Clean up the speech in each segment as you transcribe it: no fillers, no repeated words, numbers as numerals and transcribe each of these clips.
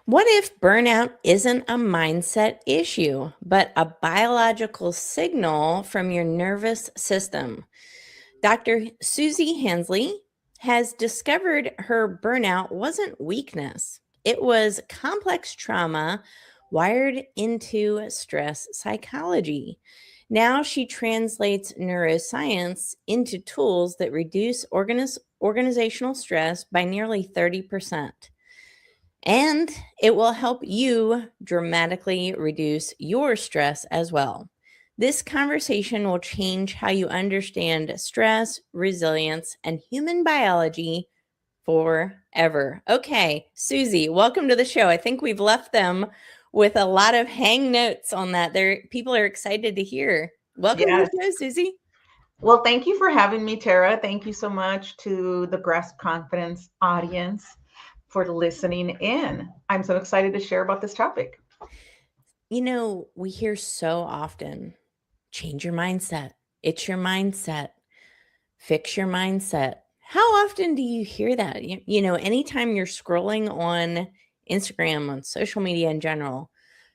What if burnout isn't a mindset issue, but a biological signal from your nervous system? Dr. Susie Hansley has discovered her burnout wasn't weakness, it was complex trauma wired into stress psychology. Now she translates neuroscience into tools that reduce organizational stress by nearly 30%. And it will help you dramatically reduce your stress as well. This conversation will change how you understand stress, resilience, and human biology forever. Okay, Susie, welcome to the show. I think we've left them with a lot of hang notes on that. People are excited to hear. Welcome to Yes. the show, Susie. Well, thank you for having me, Tara. Thank you so much to the Grasp Confidence audience for listening in. I'm so excited to share about this topic. You know, we hear so often change your mindset. It's your mindset. Fix your mindset. How often do you hear that? Anytime you're scrolling on Instagram, on social media in general,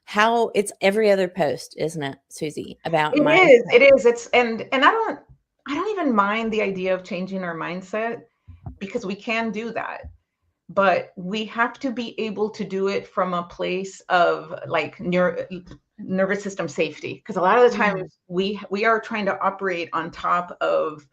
how it's every other post, isn't it, Susie, about It mindset? is. It is. It's and I don't even mind the idea of changing our mindset because we can do that. But we have to be able to do it from a place of like nervous system safety, because a lot of the Mm. times we are trying to operate on top of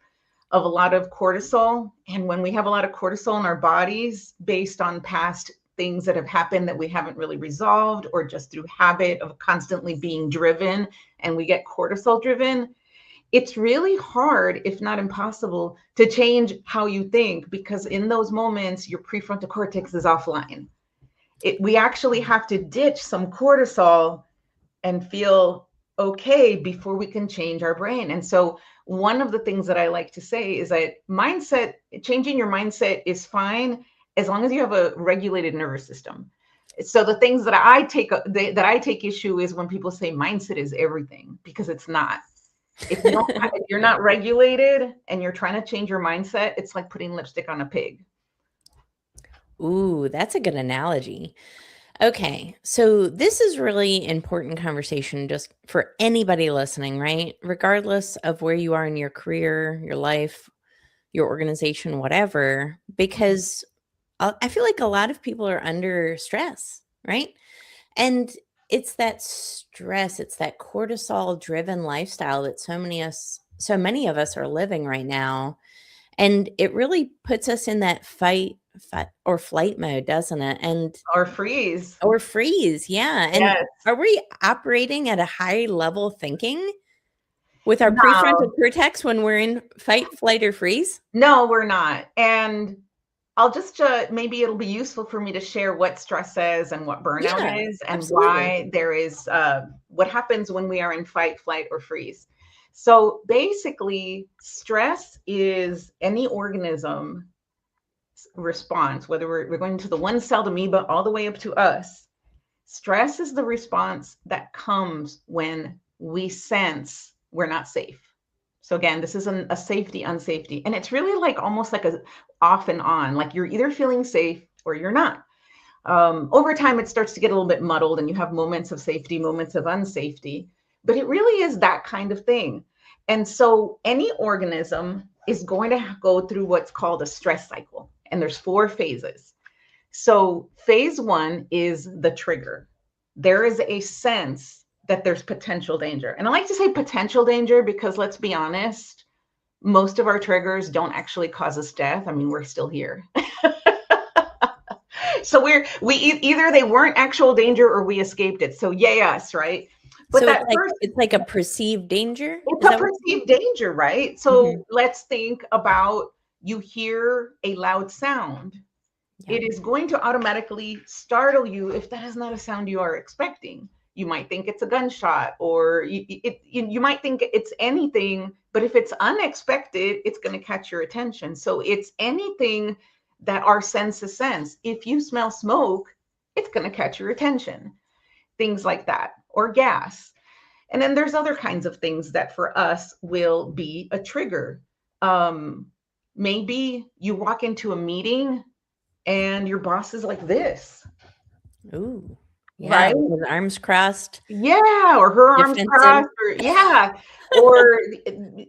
a lot of cortisol. And when we have a lot of cortisol in our bodies based on past things that have happened that we haven't really resolved, or just through habit of constantly being driven, and we get cortisol driven, it's really hard, if not impossible, to change how you think, because in those moments, your prefrontal cortex is offline. We actually have to ditch some cortisol and feel okay before we can change our brain. And so one of the things that I like to say is that changing your mindset is fine as long as you have a regulated nervous system. So the things that I take issue is when people say mindset is everything, because it's not. If you're not regulated and you're trying to change your mindset, it's like putting lipstick on a pig. Ooh, that's a good analogy. Okay, so this is really important conversation just for anybody listening, right? Regardless of where you are in your career, your life, your organization, whatever, because I feel like a lot of people are under stress, right? And it's that stress, it's that cortisol driven lifestyle that so many of us are living right now. And it really puts us in that fight or flight mode, doesn't it? And Or freeze. or freeze, yeah. And Yes. are we operating at a high level thinking with our prefrontal No, cortex when we're in fight, flight, or freeze? no, we're not. And I'll just maybe it'll be useful for me to share what stress is and what burnout Yeah, is, and absolutely. why there is what happens when we are in fight, flight, or freeze. So basically, stress is any organism response, whether we're going to the one celled amoeba all the way up to us. Stress is the response that comes when we sense we're not safe. So again, this is a safety unsafety, and it's really like almost like a off and on, like you're either feeling safe or you're not. Over time, it starts to get a little bit muddled, and you have moments of safety, moments of unsafety, but it really is that kind of thing. And so any organism is going to go through what's called a stress cycle, and there's 4 phases. So phase one is the trigger. There is a sense that there's potential danger. And I like to say potential danger because, let's be honest, most of our triggers don't actually cause us death. I mean, we're still here. So either they weren't actual danger or we escaped it. So yay us, right? But So that first, it's like a perceived danger? it's Is a that what perceived danger, right? So Mhm. let's think about, you hear a loud sound. Yeah. It is going to automatically startle you if that is not a sound you are expecting. You might think it's a gunshot, or you might think it's anything, but if it's unexpected, it's going to catch your attention. So it's anything that our senses sense. If you smell smoke, it's going to catch your attention. Things like that, or gas. And then there's other kinds of things that for us will be a trigger. Um, Maybe you walk into a meeting and your boss is like this. Ooh. Yeah, right? with his arms crossed, Yeah, or her arms defensive. crossed, or yeah, or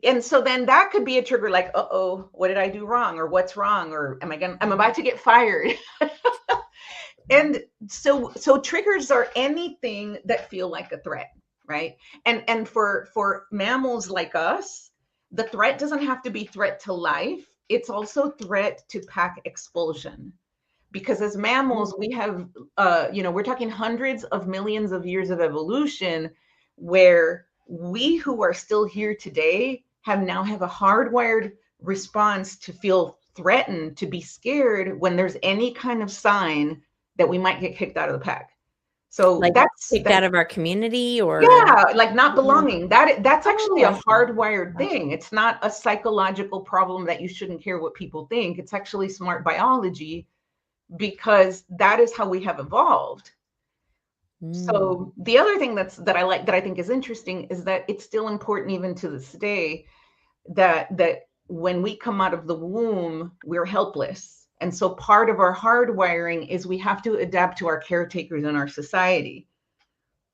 and so then that could be a trigger like, uh-oh, what did I do wrong? Or what's wrong? Or I'm about to get fired. And so triggers are anything that feel like a threat, right? And for mammals like us, the threat doesn't have to be threat to life. It's also threat to pack expulsion, because as mammals we have we're talking hundreds of millions of years of evolution, where we who are still here today have a hardwired response to feel threatened, to be scared when there's any kind of sign that we might get kicked out of the pack. So Like, that's kicked out of our community or yeah, like not yeah. belonging. That's actually Oh, a I see. hardwired thing. It's not a psychological problem that you shouldn't care what people think. It's actually smart biology, because that is how we have evolved. Mm. So the other thing that I think is interesting is that it's still important even to this day that when we come out of the womb, we're helpless. And so part of our hardwiring is we have to adapt to our caretakers in our society.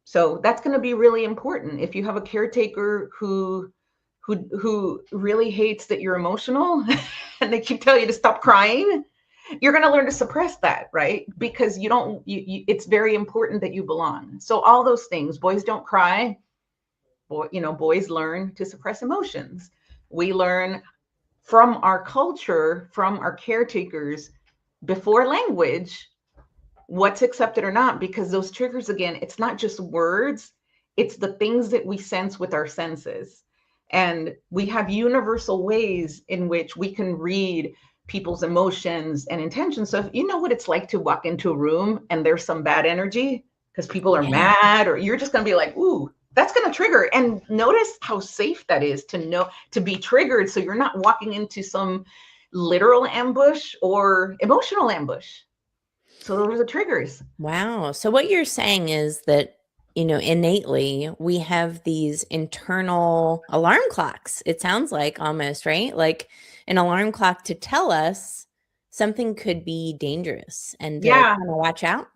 So that's going to be really important. If you have a caretaker who really hates that you're emotional and they keep telling you to stop crying, you're going to learn to suppress that, right? Because you don't it's very important that you belong. So all those things, boys don't cry. Boys learn to suppress emotions. We learn from our culture, from our caretakers, before language, what's accepted or not, because those triggers, again, it's not just words, it's the things that we sense with our senses. And we have universal ways in which we can read people's emotions and intentions. So if you know what it's like to walk into a room and there's some bad energy because people are Yeah. mad, or you're just going to be like, ooh, that's going to trigger. And notice how safe that is to know, to be triggered, so you're not walking into some literal ambush or emotional ambush. So those are the triggers. Wow. So what you're saying is that, innately we have these internal alarm clocks. It sounds like, almost, right? Like an alarm clock to tell us something could be dangerous and to Yeah, kind of watch out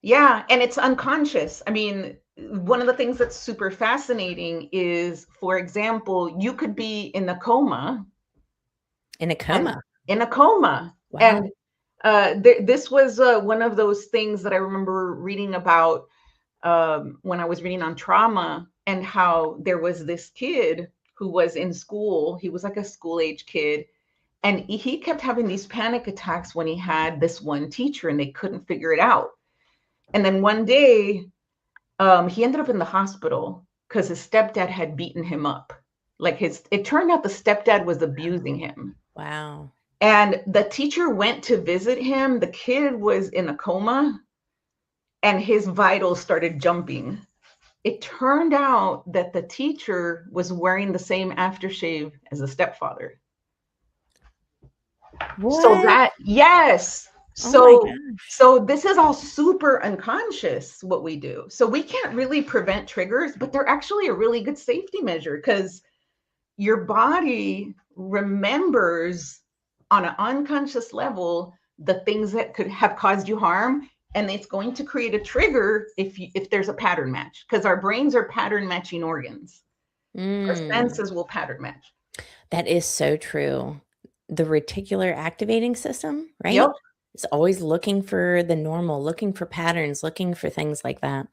yeah. And it's unconscious. I mean, one of the things that's super fascinating is, for example, you could be in a coma, in a and coma. in a coma. Wow. And this was one of those things that I remember reading about when I was reading on trauma, and how there was this kid who was in school. He was like a school age kid. And he kept having these panic attacks when he had this one teacher and they couldn't figure it out. And then one day, he ended up in the hospital because his stepdad had beaten him up. It turned out the stepdad was abusing him. Wow. And the teacher went to visit him. The kid was in a coma and his vitals started jumping. It turned out that the teacher was wearing the same aftershave as the stepfather. So What? that, yes. Oh my So gosh. so this is all super unconscious what we do. So we can't really prevent triggers, but they're actually a really good safety measure, because your body remembers on an unconscious level the things that could have caused you harm, and it's going to create a trigger if there's a pattern match, because our brains are pattern matching organs. Our Mm. senses will pattern match. That is so true. The reticular activating system, right? Yep. Is always looking for the normal, looking for patterns, looking for things like that.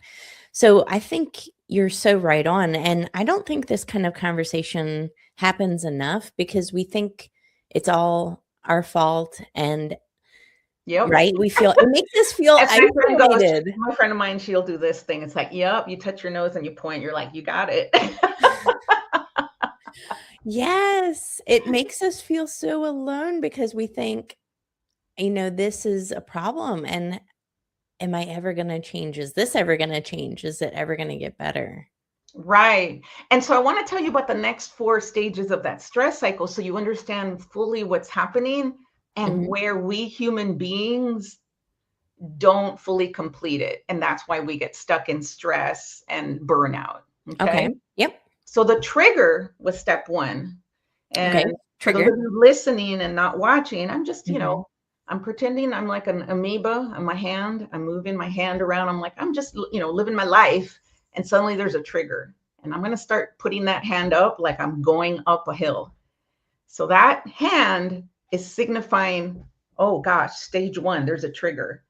So I think you're so right on. And I don't think this kind of conversation happens enough because we think it's all our fault. And Yep. right, it makes us feel As my friend goes, isolated. my friend of mine, she'll do this thing. It's like, yep, you touch your nose and you point, you're like, you got it. Yes, it makes us feel so alone because we think, this is a problem. And am I ever going to change? Is this ever going to change? Is it ever going to get better? Right. And so I want to tell you about the next 4 stages of that stress cycle, so you understand fully what's happening and Mhm. where we human beings don't fully complete it. And that's why we get stuck in stress and burnout. Okay. Okay. Yep. So the trigger was step 1. Okay. And for those Trigger. of you listening and not watching, I'm just, Mhm. I'm pretending I'm like an amoeba on my hand. I'm moving my hand around. I'm like, I'm just, living my life. And suddenly there's a trigger. And I'm going to start putting that hand up like I'm going up a hill. So that hand is signifying, oh gosh, stage 1, there's a trigger.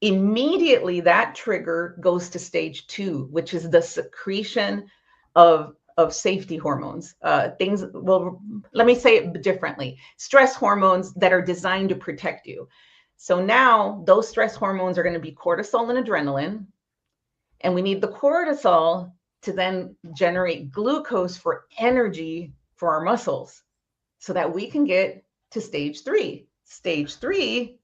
Immediately that trigger goes to stage 2, which is the secretion of safety hormones. Well, let me say it differently. Stress hormones that are designed to protect you. So now those stress hormones are going to be cortisol and adrenaline. And we need the cortisol to then generate glucose for energy for our muscles so that we can get to stage 3. Stage 3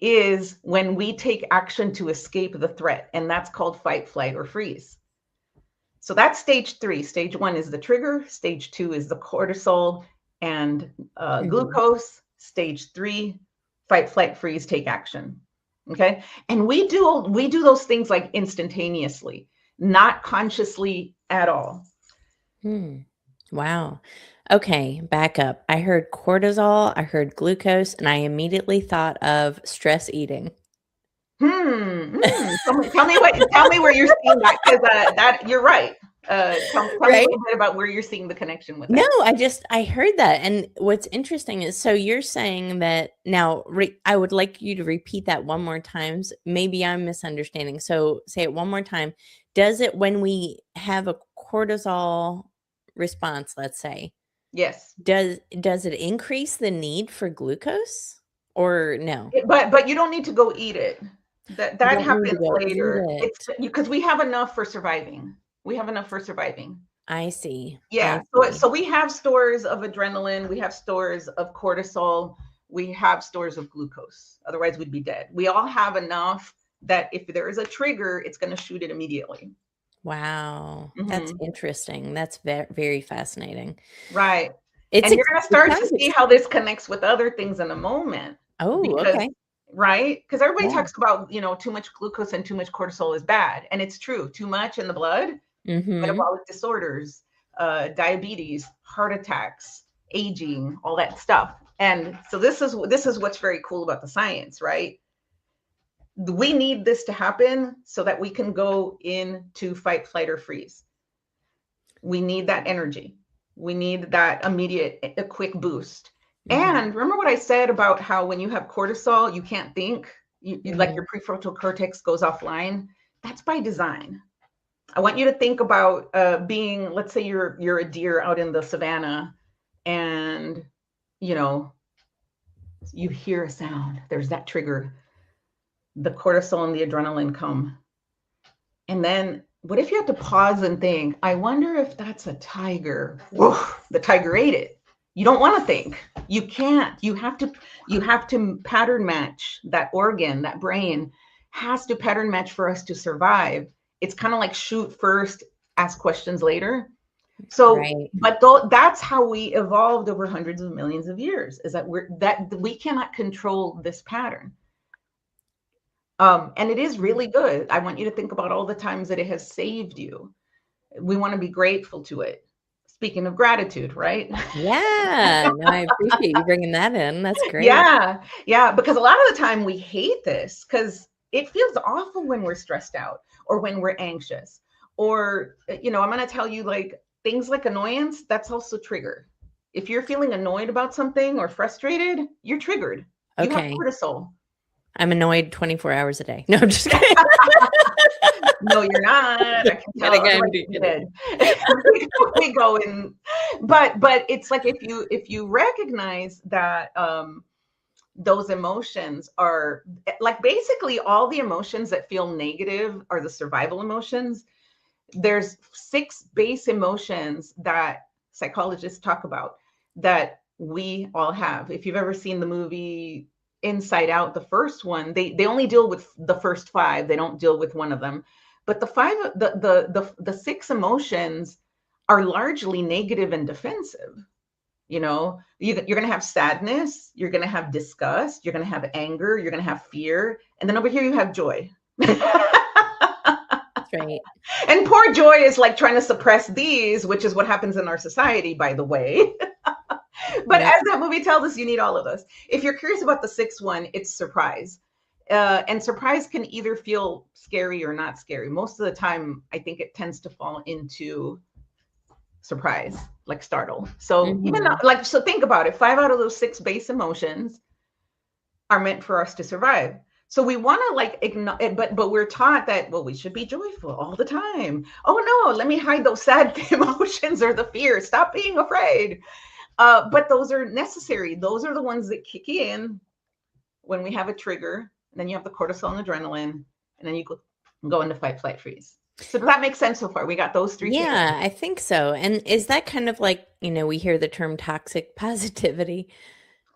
is when we take action to escape the threat, and that's called fight, flight, or freeze. So that's stage 3. Stage 1 is the trigger. Stage 2 is the cortisol and glucose. Stage 3, fight, flight, freeze, take action. Okay, and we do those things like instantaneously, not consciously at all. Wow. Okay, back up. I heard cortisol, I heard glucose, and I immediately thought of stress eating. Tell me where you're seeing that, because that you're right. Tell me a little bit about where you're seeing the connection with that. No, I heard that. And what's interesting is, so you're saying that now, I would like you to repeat that one more time. Maybe I'm misunderstanding. So say it one more time. Does it, when we have a cortisol response, let's say, yes, does it increase the need for glucose or no? But you don't need to go eat it. That happens later. It's because we have enough for surviving. I see. Yeah. So we have stores of adrenaline. We have stores of cortisol. We have stores of glucose. Otherwise, we'd be dead. We all have enough that if there is a trigger, it's going to shoot it immediately. Wow. That's interesting. That's very, very fascinating. Right. And you're going to start to see how this connects with other things in a moment. Oh, okay. Right? Because everybody talks about, too much glucose and too much cortisol is bad. And it's true. Too much in the blood, metabolic disorders, diabetes, heart attacks, aging, all that stuff. And so this is what's very cool about the science, right? We need this to happen so that we can go into fight, flight, or freeze. We need that energy. We need that immediate, a quick boost. And remember what I said about how when you have cortisol, you can't think, like your prefrontal cortex goes offline. That's by design. I want you to think about being, let's say you're a deer out in the savannah and, you hear a sound. There's that trigger. The cortisol and the adrenaline come. And then what if you have to pause and think, I wonder if that's a tiger. Whoa, the tiger ate it. You don't want to think. You can't. You have to pattern match. That organ, that brain has to pattern match for us to survive. It's kind of like shoot first, ask questions later. So, but that's how we evolved over hundreds of millions of years, is that we cannot control this pattern. And it is really good. I want you to think about all the times that it has saved you. We want to be grateful to it. Speaking of gratitude, right? Yeah, no, I appreciate you bringing that in. That's great. Yeah, because a lot of the time we hate this because it feels awful when we're stressed out or when we're anxious. Or, I'm going to tell you, like, things like annoyance, that's also trigger. If you're feeling annoyed about something or frustrated, you're triggered. You have cortisol. I'm annoyed 24 hours a day. No, I'm just kidding. No, you're not. I can tell. We go in, but it's like if you recognize that those emotions are like basically all the emotions that feel negative are the survival emotions. There's 6 base emotions that psychologists talk about that we all have. If you've ever seen the movie Inside Out, the first one, they only deal with the first 5. They don't deal with one of them. But the 6 emotions are largely negative and defensive. You're going to have sadness, you're going to have disgust, you're going to have anger, you're going to have fear, and then over here you have joy. That's right. And poor Joy is like trying to suppress these, which is what happens in our society, by the way. But Yep. as that movie tells us, you need all of those. If you're curious about the sixth one, it's surprise. And surprise can either feel scary or not scary. Most of the time, I think it tends to fall into surprise, like startle. So even Mm-hmm. like, so think about it. 5 out of those 6 base emotions are meant for us to survive. So we want to like ignore it, but we're taught that, well, we should be joyful all the time. Oh no, let me hide those sad emotions or the fear. Stop being afraid. But those are necessary. Those are the ones that kick in when we have a trigger. And then you have the cortisol and adrenaline, and then you go into fight, flight, freeze. So does that make sense so far? We got those 3 things. Yeah, I think so. And is that kind of like, we hear the term toxic positivity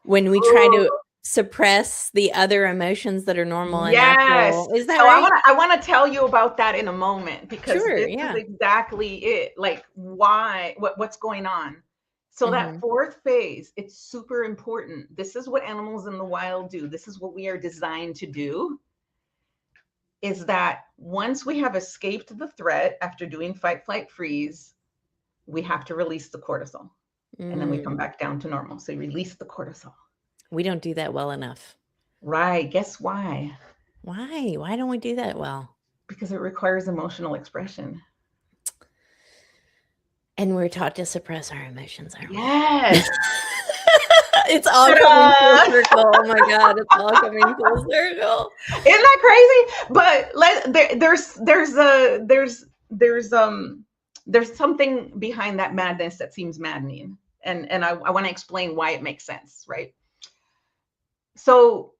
when we try to suppress the other emotions that are normal and Yes. natural? Is that So right? I want to tell you about that in a moment, because Sure, this is yeah. exactly it. Like why, what's going on. So that Mm-hmm. 4th phase, it's super important. This is what animals in the wild do. This is what we are designed to do, is that once we have escaped the threat after doing fight, flight, freeze, we have to release the cortisol. And then we come Mm. back down to normal. So you release the cortisol. We don't do that well enough. Right. Guess why? Why? Why don't we do that well? Because it requires emotional expression. And we're taught to suppress our emotions, aren't we? Yes. It's all coming full Ta-da! circle. Oh my God, it's all coming full circle. Isn't that crazy? But there's something behind that madness that seems maddening. And I want to explain why it makes sense, right? So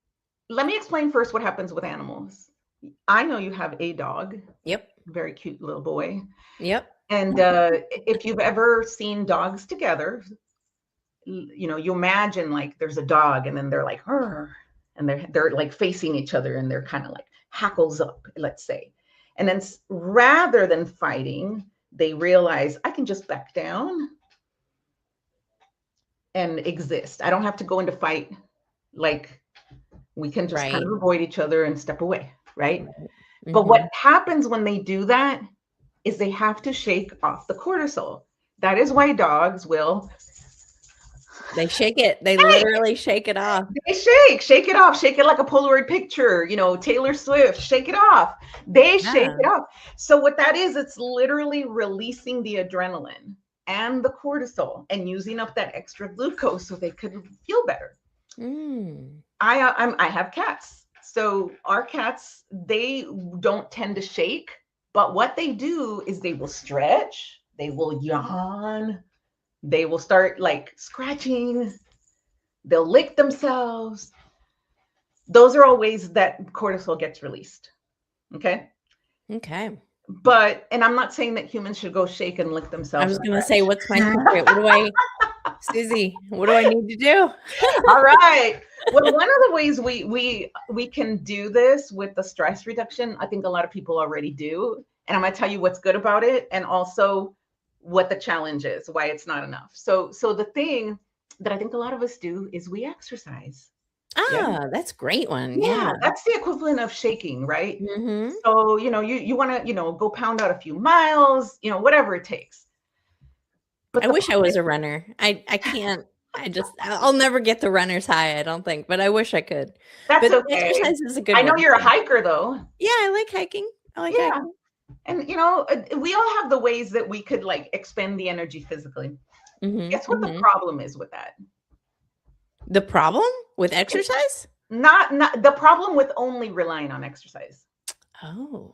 let me explain first what happens with animals. I know you have a dog. Yep. Very cute little boy. Yep. And if you've ever seen dogs together, you imagine like there's a dog and then they're like, and they're like facing each other and they're kind of like hackles up, let's say. And then rather than fighting, they realize I can just back down and exist. I don't have to go into fight. Like we can just kind Right. of avoid each other and step away, right? Mm-hmm. But what happens when they do that is they have to shake off the cortisol. That is why dogs will. They shake it. They literally shake it off. They shake it off, shake it like a Polaroid picture, Taylor Swift, shake it off. They shake Yeah. it off. So what that is, it's literally releasing the adrenaline and the cortisol and using up that extra glucose so they could feel better. Mm. I have cats. So our cats, they don't tend to shake, but what they do is they will stretch, they will yawn, they will start like scratching, they'll lick themselves. Those are all ways that cortisol gets released. Okay. Okay. And I'm not saying that humans should go shake and lick I themselves. was going to say, what's my secret? Susie, what do I need to do? All right. Well, one of the ways we can do this with the stress reduction, I think a lot of people already do. And I'm going to tell you what's good about it and also what the challenge is, why it's not enough. So the thing that I think a lot of us do is we exercise. That's a great one. Yeah, that's the equivalent of shaking, right? Mm-hmm. So, you want to, go pound out a few miles, whatever it takes. But I wish I was a runner. I can't. I'll never get the runner's high, I don't think, but I wish I could. That's But okay. exercise is a good I know one. you're a hiker though. Yeah, I like hiking. Hiking. And we all have the ways that we could like expend the energy physically. Mm-hmm. Guess what the problem is with that? The problem with exercise? Not the problem with only relying on exercise. Oh.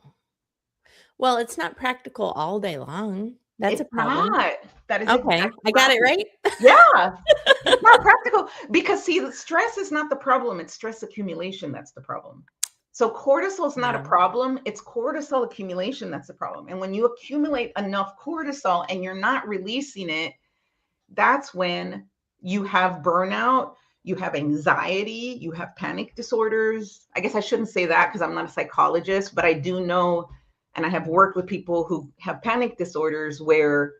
Well, it's not practical all day long. That's It's a problem. not. That is okay. exactly I got it right. Yeah. It's not practical because see, the stress is not the problem. It's stress accumulation that's the problem. So cortisol is not a problem. It's cortisol accumulation that's the problem. And when you accumulate enough cortisol and you're not releasing it, that's when you have burnout, you have anxiety, you have panic disorders. I guess I shouldn't say that because I'm not a psychologist, but I do know, and I have worked with people who have panic disorders where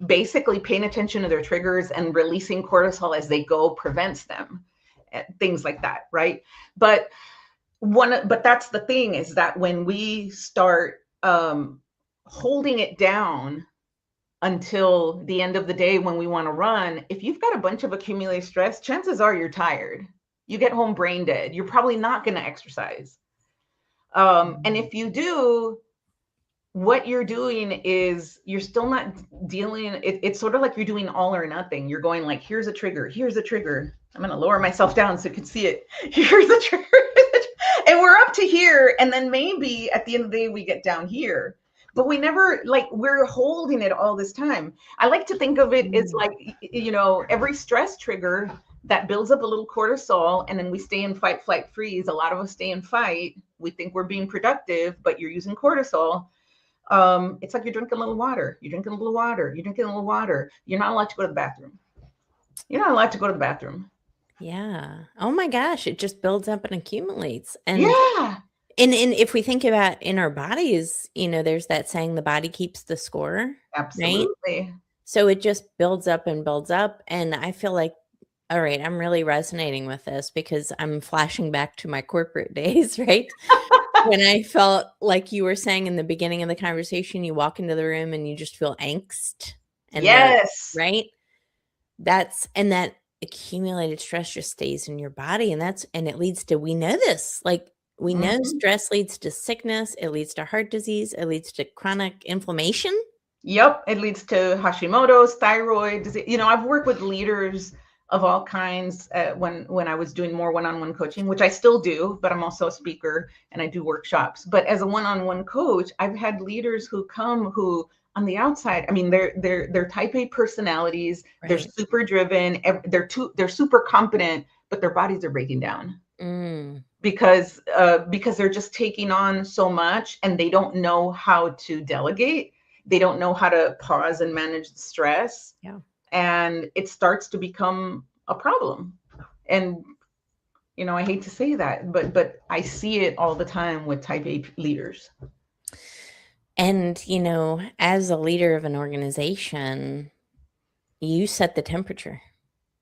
basically paying attention to their triggers and releasing cortisol as they go prevents them, things like that, right? But that's the thing, is that when we start holding it down, until the end of the day when we want to run. If you've got a bunch of accumulated stress, chances are you're tired. You get home brain dead. You're probably not going to exercise. And if you do, what you're doing is you're still not dealing. It's sort of like you're doing all or nothing. You're going like, here's a trigger. Here's a trigger. I'm going to lower myself down so you can see it. Here's a trigger. And we're up to here. And then maybe at the end of the day, we get down here. But we never, like, we're holding it all this time. I like to think of it as like, you know, every stress trigger that builds up a little cortisol, and then we stay in fight, flight, freeze. A lot of us stay in fight. We think we're being productive, but you're using cortisol. It's like you're drinking a little water. You're drinking a little water. You're drinking a little water. You're not allowed to go to the bathroom. You're not allowed to go to the bathroom. Yeah. Oh my gosh, it just builds up and accumulates. And yeah. And if we think about in our bodies, you know, there's that saying, the body keeps the score. Absolutely. Right? So it just builds up and builds up. And I feel like, all right, I'm really resonating with this because I'm flashing back to my corporate days, right? When I felt like you were saying in the beginning of the conversation, you walk into the room and you just feel angst. And yes. Right? And that accumulated stress just stays in your body. And it leads to, we know this, like, we know stress leads to sickness. It leads to heart disease. It leads to chronic inflammation. Yep. It leads to Hashimoto's, thyroid disease. You know, I've worked with leaders of all kinds when I was doing more one-on-one coaching, which I still do, but I'm also a speaker and I do workshops. But as a one-on-one coach, I've had leaders who come who on the outside, I mean, they're type A personalities. Right. They're super driven. They're super competent, but their bodies are breaking down. Because they're just taking on so much and they don't know how to delegate. They don't know how to pause and manage the stress. Yeah. And it starts to become a problem. And, you know, I hate to say that, but I see it all the time with type A leaders. And, you know, as a leader of an organization, you set the temperature.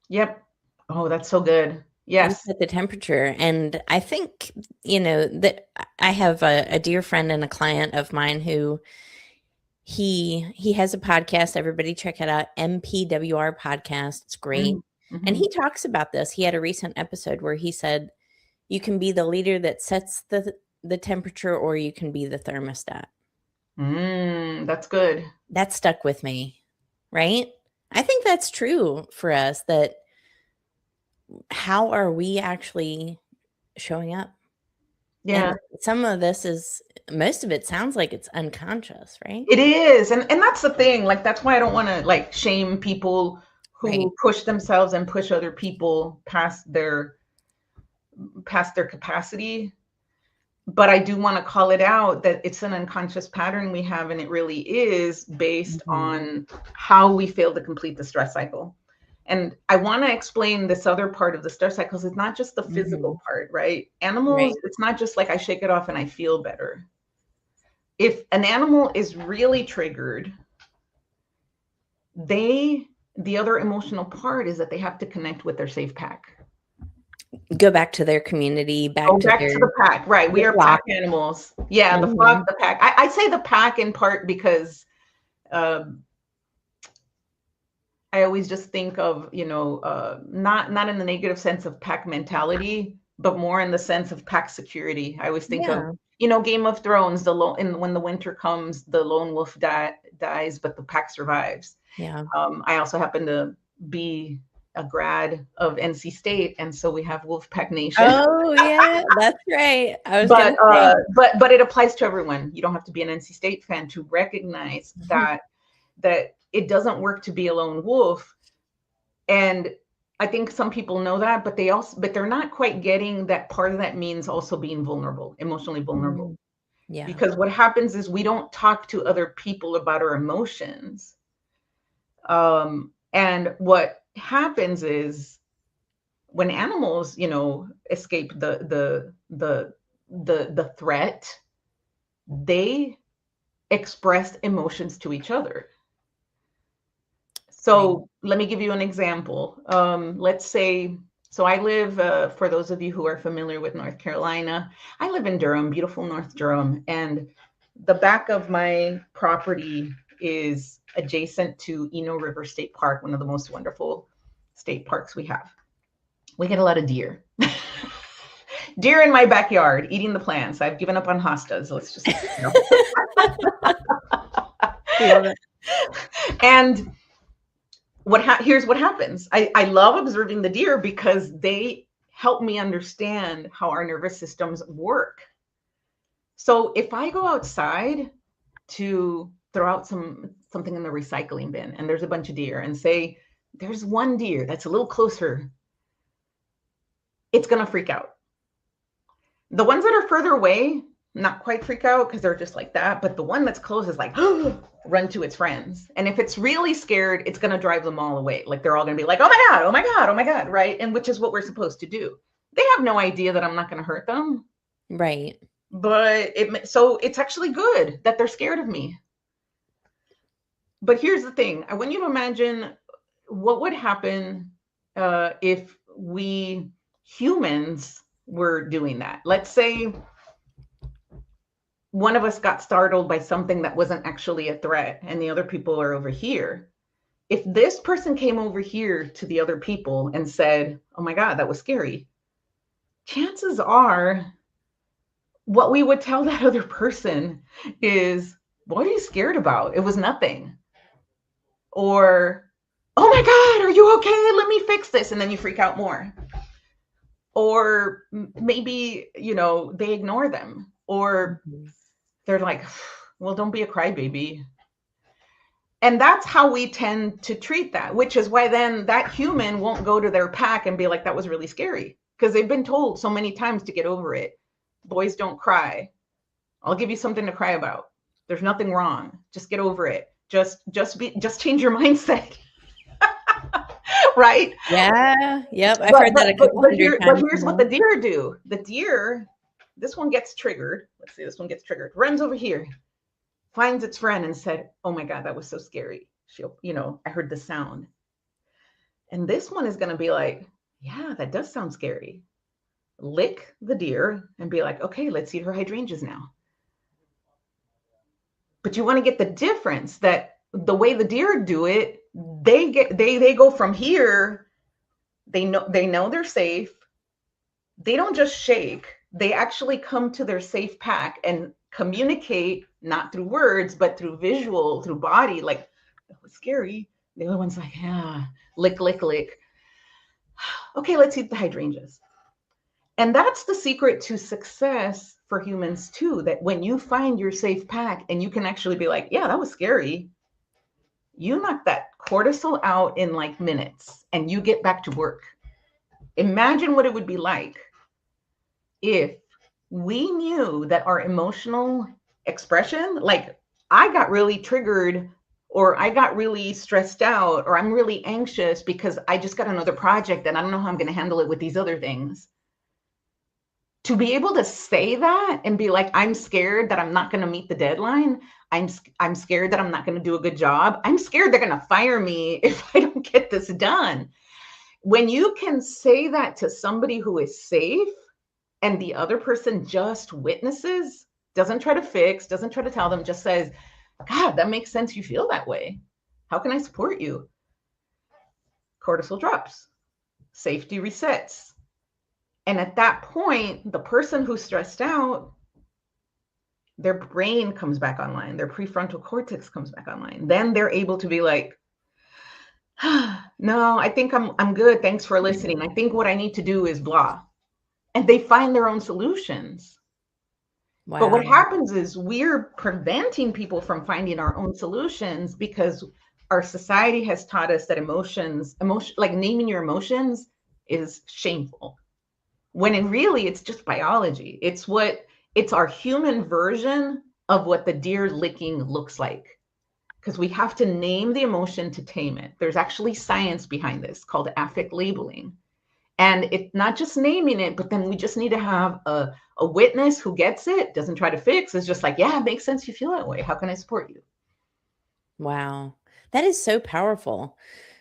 Yep. Oh, that's so good. Yes. You set the temperature. And I think, you know, that I have a dear friend and a client of mine who he has a podcast. Everybody check it out. MPWR podcast. It's great. And he talks about this. He had a recent episode where he said, you can be the leader that sets the temperature, or you can be the thermostat. That's good. That stuck with me. Right? I think that's true for us, that how are we actually showing up? Yeah. And some of this most of it sounds like it's unconscious, right? It is. And that's the thing. Like, that's why I don't want to like shame people who push themselves and push other people past their capacity. But I do want to call it out that it's an unconscious pattern we have, and it really is based on how we fail to complete the stress cycle. And I want to explain this other part of the stress cycles. It's not just the physical part, right? Animals, it's not just like I shake it off and I feel better. If an animal is really triggered, the other emotional part is that they have to connect with their safe pack. Go back to their community, back to the pack, right? We are pack animals. Yeah, the flock, the pack. I say the pack in part because I always just think of, you know, not in the negative sense of pack mentality, but more in the sense of pack security. I always think of, you know, Game of Thrones, when the winter comes, the lone wolf dies, but the pack survives. Yeah. I also happen to be a grad of NC State, and so we have Wolfpack Nation. Oh yeah, that's right. But it applies to everyone. You don't have to be an NC State fan to recognize that it doesn't work to be a lone wolf. And I think some people know that, but they're not quite getting that part of that means also being vulnerable, emotionally vulnerable. Yeah. Because what happens is we don't talk to other people about our emotions. And what happens is when animals, you know, escape the threat, they express emotions to each other. So let me give you an example. Let's say, so I live, for those of you who are familiar with North Carolina, I live in Durham, beautiful North Durham, and the back of my property is adjacent to Eno River State Park, one of the most wonderful state parks we have. We get a lot of deer. Deer in my backyard eating the plants. I've given up on hostas. Let's just, Love it. And here's what happens. I love observing the deer because they help me understand how our nervous systems work. So if I go outside to throw out something in the recycling bin and there's a bunch of deer, and say there's one deer that's a little closer, it's going to freak out. The ones that are further away, not quite freak out because they're just like that. But the one that's close is like, run to its friends. And if it's really scared, it's going to drive them all away. Like they're all going to be like, oh my God, oh my God, oh my God, right? And which is what we're supposed to do. They have no idea that I'm not going to hurt them. Right. But so it's actually good that they're scared of me. But here's the thing. I want you to imagine what would happen if we humans were doing that. Let's say one of us got startled by something that wasn't actually a threat and the other people are over here. If this person came over here to the other people and said, oh my God, that was scary, chances are what we would tell that other person is, what are you scared about? It was nothing. Or, oh my God, are you okay? Let me fix this. And then you freak out more. Or maybe, they ignore them. Or they're like, well, don't be a crybaby. And that's how we tend to treat that, which is why then that human won't go to their pack and be like, that was really scary. Because they've been told so many times to get over it. Boys don't cry. I'll give you something to cry about. There's nothing wrong. Just get over it. Just change your mindset. Right? Yeah. Yep. I've heard that a couple hundred times. But here's what the deer do. The deer, this one gets triggered. Let's see, this one gets triggered. Runs over here, finds its friend and said, oh my God, that was so scary. I heard the sound. And this one is going to be like, yeah, that does sound scary. Lick the deer and be like, okay, let's eat her hydrangeas now. But you want to get the difference that the way the deer do it, they go from here. They know they're safe. They don't just shake. They actually come to their safe pack and communicate, not through words, but through visual, through body. Like, that was scary. The other one's like, yeah, lick, lick, lick. Okay, let's eat the hydrangeas. And that's the secret to success for humans too, that when you find your safe pack and you can actually be like, yeah, that was scary. You knock that cortisol out in like minutes and you get back to work. Imagine what it would be like if we knew that our emotional expression, like I got really triggered or I got really stressed out or I'm really anxious because I just got another project and I don't know how I'm going to handle it with these other things. To be able to say that and be like, I'm scared that I'm not going to meet the deadline. I'm scared that I'm not going to do a good job. I'm scared they're going to fire me if I don't get this done. When you can say that to somebody who is safe and the other person just witnesses, doesn't try to fix, doesn't try to tell them, just says, God, that makes sense. You feel that way. How can I support you? Cortisol drops, safety resets. And at that point, the person who's stressed out, their brain comes back online, their prefrontal cortex comes back online. Then they're able to be like, no, I think I'm good. Thanks for listening. I think what I need to do is blah. And they find their own solutions. Wow. But what happens is we're preventing people from finding our own solutions because our society has taught us that emotion, like naming your emotions is shameful. When in really it's just biology. It's our human version of what the deer licking looks like. Because we have to name the emotion to tame it. There's actually science behind this called affect labeling. And it's not just naming it, but then we just need to have a witness who gets it, doesn't try to fix, is just like, yeah, it makes sense you feel that way. How can I support you? Wow. That is so powerful.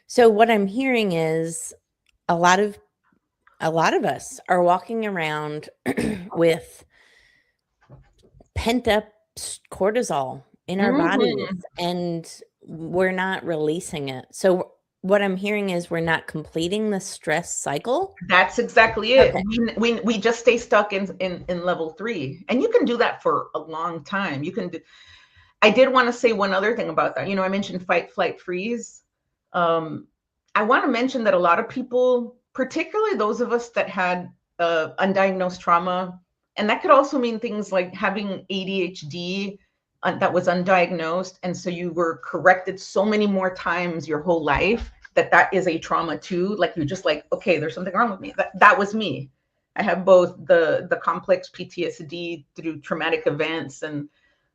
So what I'm hearing is a lot of us are walking around with pent up cortisol in our bodies, Mhm. and we're not releasing it. So what I'm hearing is we're not completing the stress cycle. That's exactly it. Okay. We just stay stuck in level 3. And you can do that for a long time. You can do, I did want to say one other thing about that. You know, I mentioned fight, flight, freeze. Um, I want to mention that a lot of people, particularly those of us that had undiagnosed trauma, and that could also mean things like having ADHD that was undiagnosed. And so you were corrected so many more times your whole life that that is a trauma too. Like you're just like, okay, there's something wrong with me. That was me. I have both the complex PTSD through traumatic events and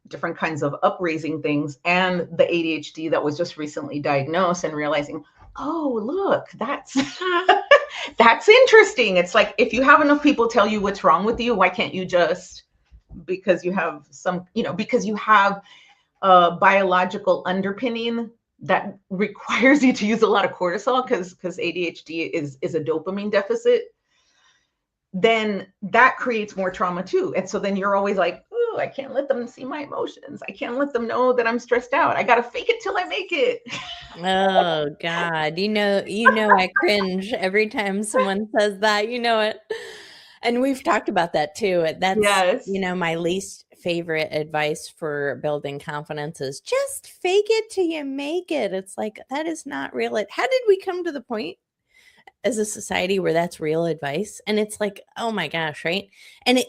different kinds of upraising things, and the ADHD that was just recently diagnosed, and realizing, oh, look, that's that's interesting. It's like if you have enough people tell you what's wrong with you, why can't you just, because you have some, you know, because you have a biological underpinning that requires you to use a lot of cortisol, because ADHD is a dopamine deficit, then that creates more trauma too. And so then you're always like, oh, I can't let them see my emotions. I can't let them know that I'm stressed out. I got to fake it till I make it. Oh God, I cringe every time someone says that, you know it. And we've talked about that too. That's, Yes. my least favorite advice for building confidence is just fake it till you make it. It's like, that is not real. How did we come to the point as a society where that's real advice? And it's like, oh my gosh, right? And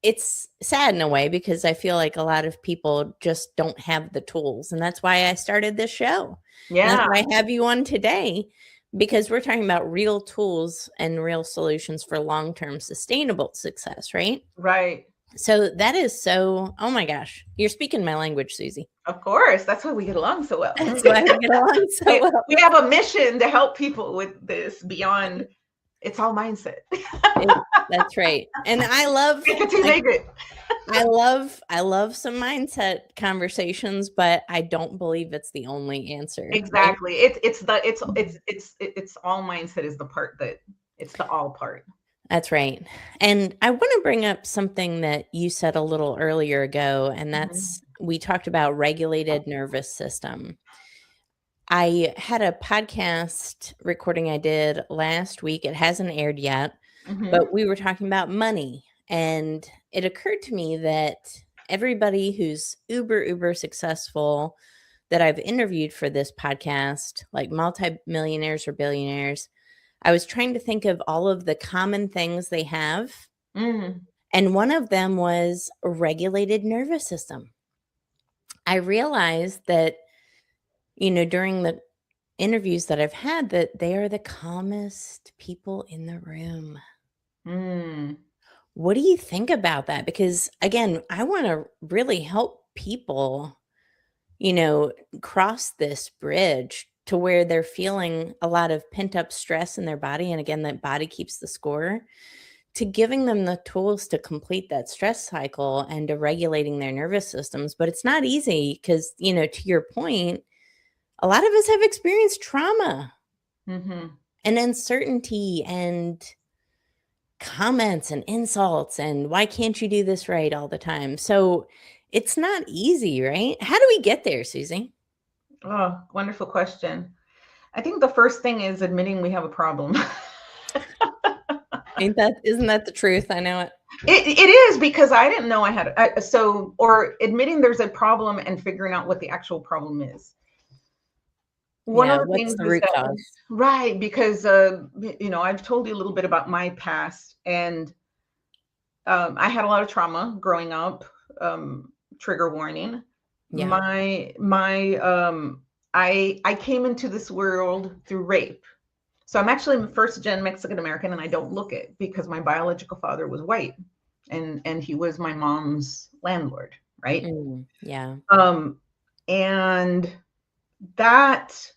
it's sad in a way because I feel like a lot of people just don't have the tools. And that's why I started this show. And that's Yeah. why I have you on today, because we're talking about real tools and real solutions for long-term sustainable success, right? Right. So that is so, oh my gosh, you're speaking my language, Susie. Of course. That's why we get along so well. That's why we get along so well. We have a mission to help people with this beyond, it's all mindset. That's right. And I love, Make it till you make it. I love some mindset conversations, but I don't believe it's the only answer. Right? Exactly. It's all mindset is the part that, it's the all part. That's right. And I want to bring up something that you said a little earlier ago, and that's we talked about regulated nervous system. I had a podcast recording I did last week. It hasn't aired yet, but we were talking about money. And it occurred to me that everybody who's uber successful that I've interviewed for this podcast, like multimillionaires or billionaires, I was trying to think of all of the common things they have. And one of them was a regulated nervous system. I realized that, during the interviews that I've had, that they are the calmest people in the room. What do you think about that? Because again, I want to really help people, cross this bridge to where they're feeling a lot of pent up stress in their body. And again, that body keeps the score, to giving them the tools to complete that stress cycle and to regulating their nervous systems. But it's not easy because, to your point, a lot of us have experienced trauma and uncertainty and comments and insults and why can't you do this right all the time. So it's not easy, right? How do we get there, Susie? Oh, wonderful question. I think the first thing is admitting we have a problem. Isn't that the truth? I know it. It is, because I didn't know I had or admitting there's a problem and figuring out what the actual problem is. One of the What's things the is root that, cause? right, because I've told you a little bit about my past, and I had a lot of trauma growing up. Trigger warning. Yeah. I came into this world through rape. So I'm actually first gen Mexican American, and I don't look it because my biological father was white, and he was my mom's landlord, right? Yeah. And that,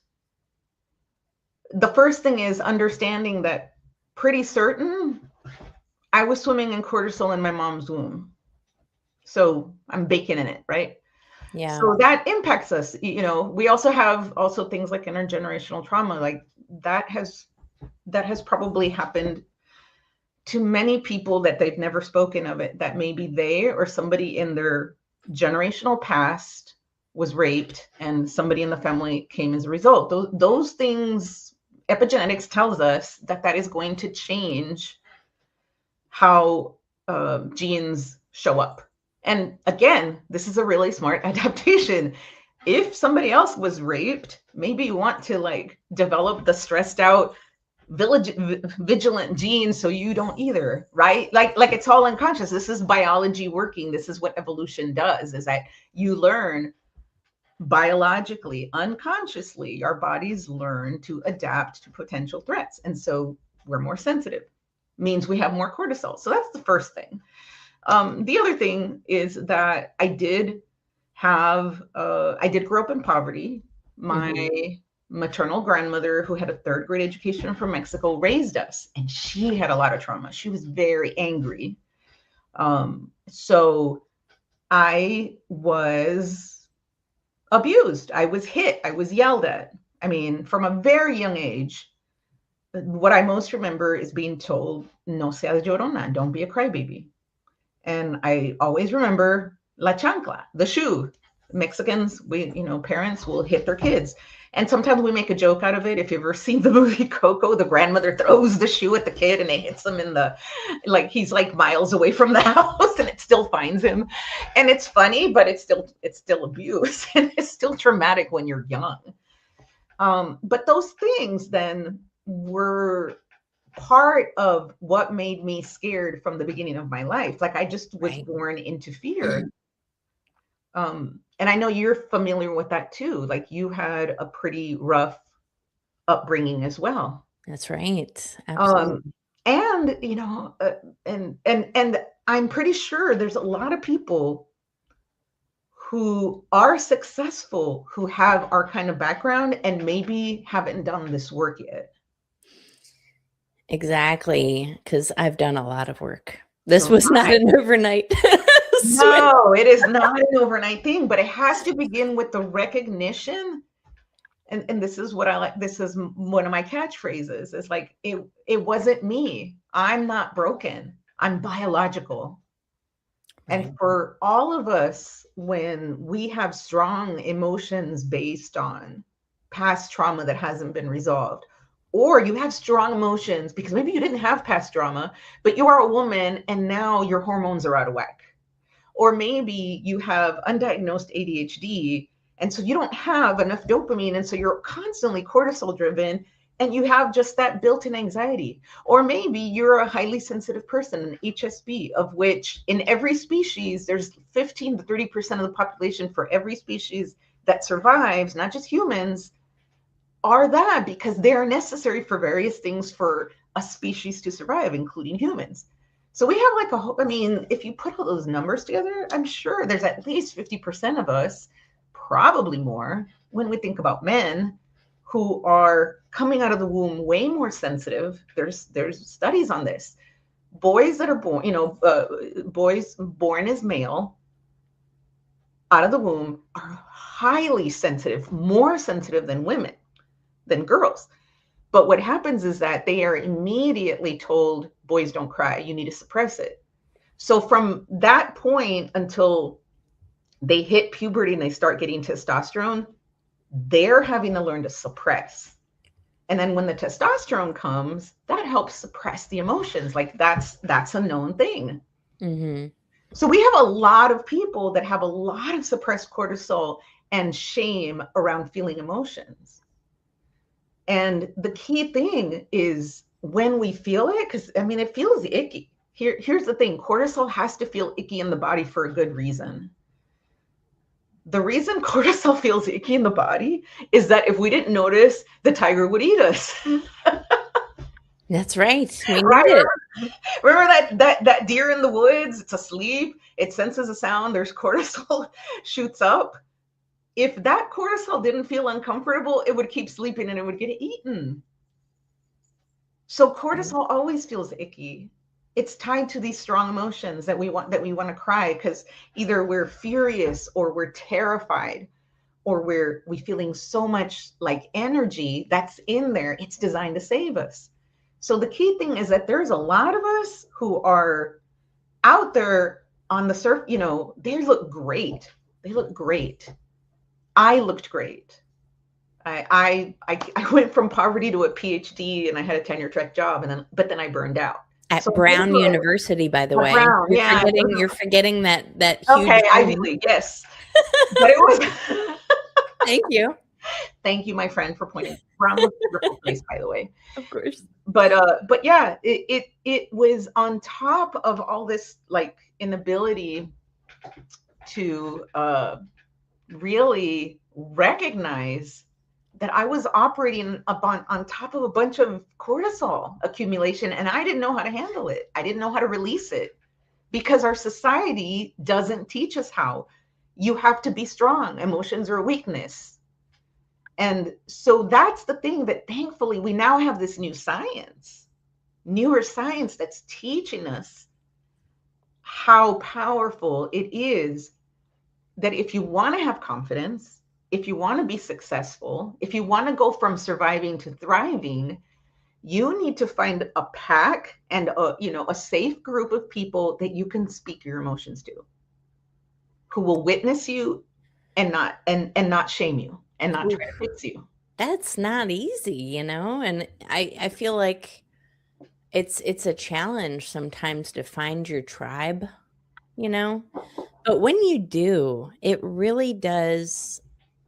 the first thing is understanding that pretty certain I was swimming in cortisol in my mom's womb. So I'm baking in it, right? Yeah. So that impacts us. We also have things like intergenerational trauma, like that has probably happened to many people that they've never spoken of it, that maybe they or somebody in their generational past was raped and somebody in the family came as a result. Those things, epigenetics tells us that that is going to change how genes show up. And again, this is a really smart adaptation. If somebody else was raped, maybe you want to like develop the stressed out vigilant genes so you don't either, right? Like it's all unconscious. This is biology working. This is what evolution does, is that you learn biologically, unconsciously, our bodies learn to adapt to potential threats. And so we're more sensitive, means we have more cortisol. So that's the first thing. The other thing is that I did grow up in poverty. My maternal grandmother, who had a third grade education from Mexico, raised us, and she had a lot of trauma. She was very angry. So I was abused. I was hit. I was yelled at. I mean, from a very young age. What I most remember is being told, no seas llorona, don't be a crybaby. And I always remember la chancla, the shoe. Mexicans, parents will hit their kids. And sometimes we make a joke out of it. If you've ever seen the movie Coco, the grandmother throws the shoe at the kid and it hits him he's like miles away from the house and it still finds him. And it's funny, but it's still abuse and it's still traumatic when you're young. But those things then were part of what made me scared from the beginning of my life. Like I just was born into fear. And I know you're familiar with that too. Like you had a pretty rough upbringing as well. That's right. Absolutely. And and I'm pretty sure there's a lot of people who are successful who have our kind of background and maybe haven't done this work yet. Exactly, because I've done a lot of work. This was not an overnight switch. No, it is not an overnight thing, but it has to begin with the recognition. And this is what I like. This is one of my catchphrases. It's like, it wasn't me. I'm not broken. I'm biological. Right. And for all of us, when we have strong emotions based on past trauma that hasn't been resolved, or you have strong emotions because maybe you didn't have past trauma, but you are a woman and now your hormones are out of whack. Or maybe you have undiagnosed ADHD and so you don't have enough dopamine and so you're constantly cortisol driven and you have just that built-in anxiety. Or maybe you're a highly sensitive person, an HSP, of which in every species, there's 15 to 30% of the population for every species that survives, not just humans, are that because they are necessary for various things for a species to survive, including humans. So we have like if you put all those numbers together, I'm sure there's at least 50% of us, probably more, when we think about men who are coming out of the womb way more sensitive. There's studies on this. Boys that are born, boys born as male out of the womb are highly sensitive, more sensitive than women, than girls. But what happens is that they are immediately told, boys don't cry, you need to suppress it. So from that point until they hit puberty and they start getting testosterone, they're having to learn to suppress. And then when the testosterone comes, that helps suppress the emotions. Like that's a known thing. Mm-hmm. So we have a lot of people that have a lot of suppressed cortisol and shame around feeling emotions. And the key thing is when we feel it, because it feels icky. Here's the thing, cortisol has to feel icky in the body for a good reason. The reason cortisol feels icky in the body is that if we didn't notice, the tiger would eat us. That's right. We need it. Remember that deer in the woods? It's asleep. It senses a sound. There's cortisol shoots up. If that cortisol didn't feel uncomfortable, it would keep sleeping and it would get eaten. So cortisol always feels icky. It's tied to these strong emotions that we want to cry because either we're furious or we're terrified or we feeling so much like energy that's in there. It's designed to save us. So the key thing is that there's a lot of us who are out there on the surface, they look great. They look great. I looked great. I went from poverty to a PhD, and I had a tenure track job, but then I burned out. At So Brown University, by the at way. Brown, yeah. You're forgetting that huge Okay, Ivy name. League, yes. But it was Thank you. thank you, my friend, for pointing. Brown was a wonderful place, by the way. Of course. But yeah, it was on top of all this like inability to really recognize that I was operating on top of a bunch of cortisol accumulation, and I didn't know how to handle it. I didn't know how to release it because our society doesn't teach us how. You have to be strong. Emotions are a weakness. And so that's the thing that thankfully we now have this new science, neuroscience, that's teaching us how powerful it is that if you want to have confidence, if you want to be successful, if you want to go from surviving to thriving, you need to find a pack and a safe group of people that you can speak your emotions to, who will witness you and not shame you and not try to fix you. That's not easy, and I feel like it's a challenge sometimes to find your tribe, but when you do, it really does,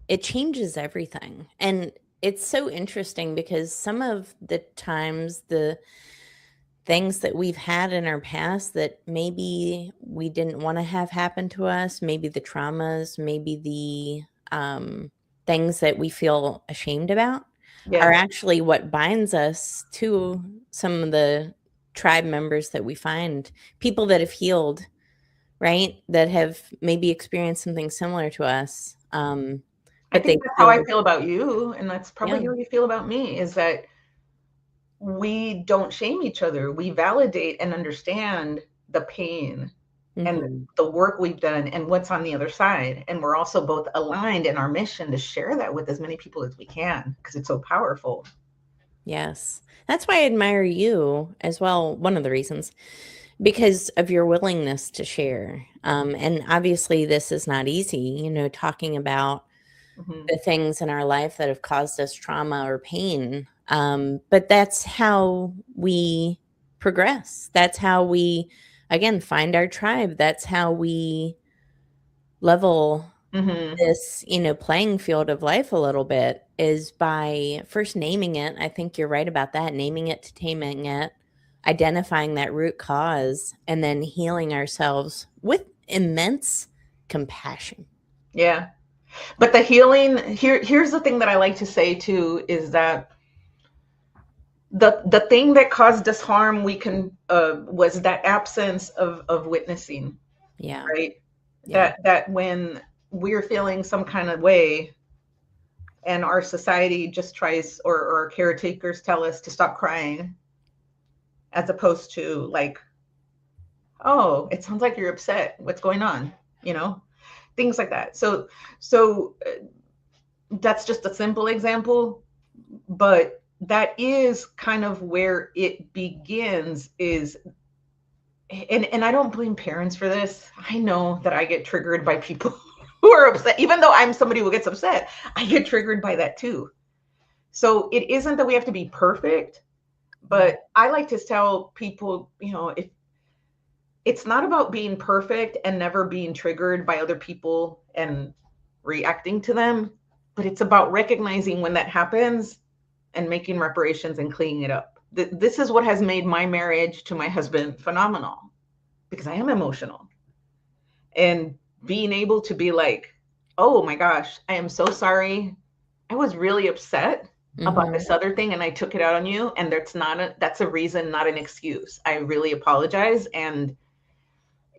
it changes everything. And it's so interesting because some of the times the things that we've had in our past that maybe we didn't want to have happen to us, maybe the traumas, maybe the things that we feel ashamed about, are Yes. actually what binds us to some of the tribe members that we find, people that have healed, right? That have maybe experienced something similar to us. I But they think that's how I feel, feel about you, and that's probably yeah. how you feel about me, is that we don't shame each other. We validate and understand the pain and Hmm. the work we've done and what's on the other side. And we're also both aligned in our mission to share that with as many people as we can because it's so powerful. Yes. That's why I admire you as well. One of the reasons, because of your willingness to share. And obviously, this is not easy, talking about Hmm. the things in our life that have caused us trauma or pain. But that's how we progress. That's how we, again, find our tribe. That's how we level Hmm. this, playing field of life a little bit, is by first naming it. I think you're right about that. Naming it to taming it, identifying that root cause, and then healing ourselves with immense compassion. Yeah. But the healing, here's the thing that I like to say too, is that the thing that caused us harm, we can was that absence of witnessing, Yeah. right? Yeah. That when we're feeling some kind of way and our society just tries, or our caretakers tell us to stop crying, as opposed to like, oh, it sounds like you're upset, what's going on, you know things like that. So that's just a simple example, but that is kind of where it begins. Is And I don't blame parents for this. I know that I get triggered by people who are upset. Even though I'm somebody who gets upset, I get triggered by that too. So it isn't that we have to be perfect, Yeah. but I like to tell people, if it's not about being perfect and never being triggered by other people and reacting to them, but it's about recognizing when that happens and making reparations and cleaning it up. This is what has made my marriage to my husband phenomenal, because I am emotional. And being able to be like, oh my gosh, I am so sorry. I was really upset about Hmm. this other thing and I took it out on you. And that's a reason, not an excuse. I really apologize. And,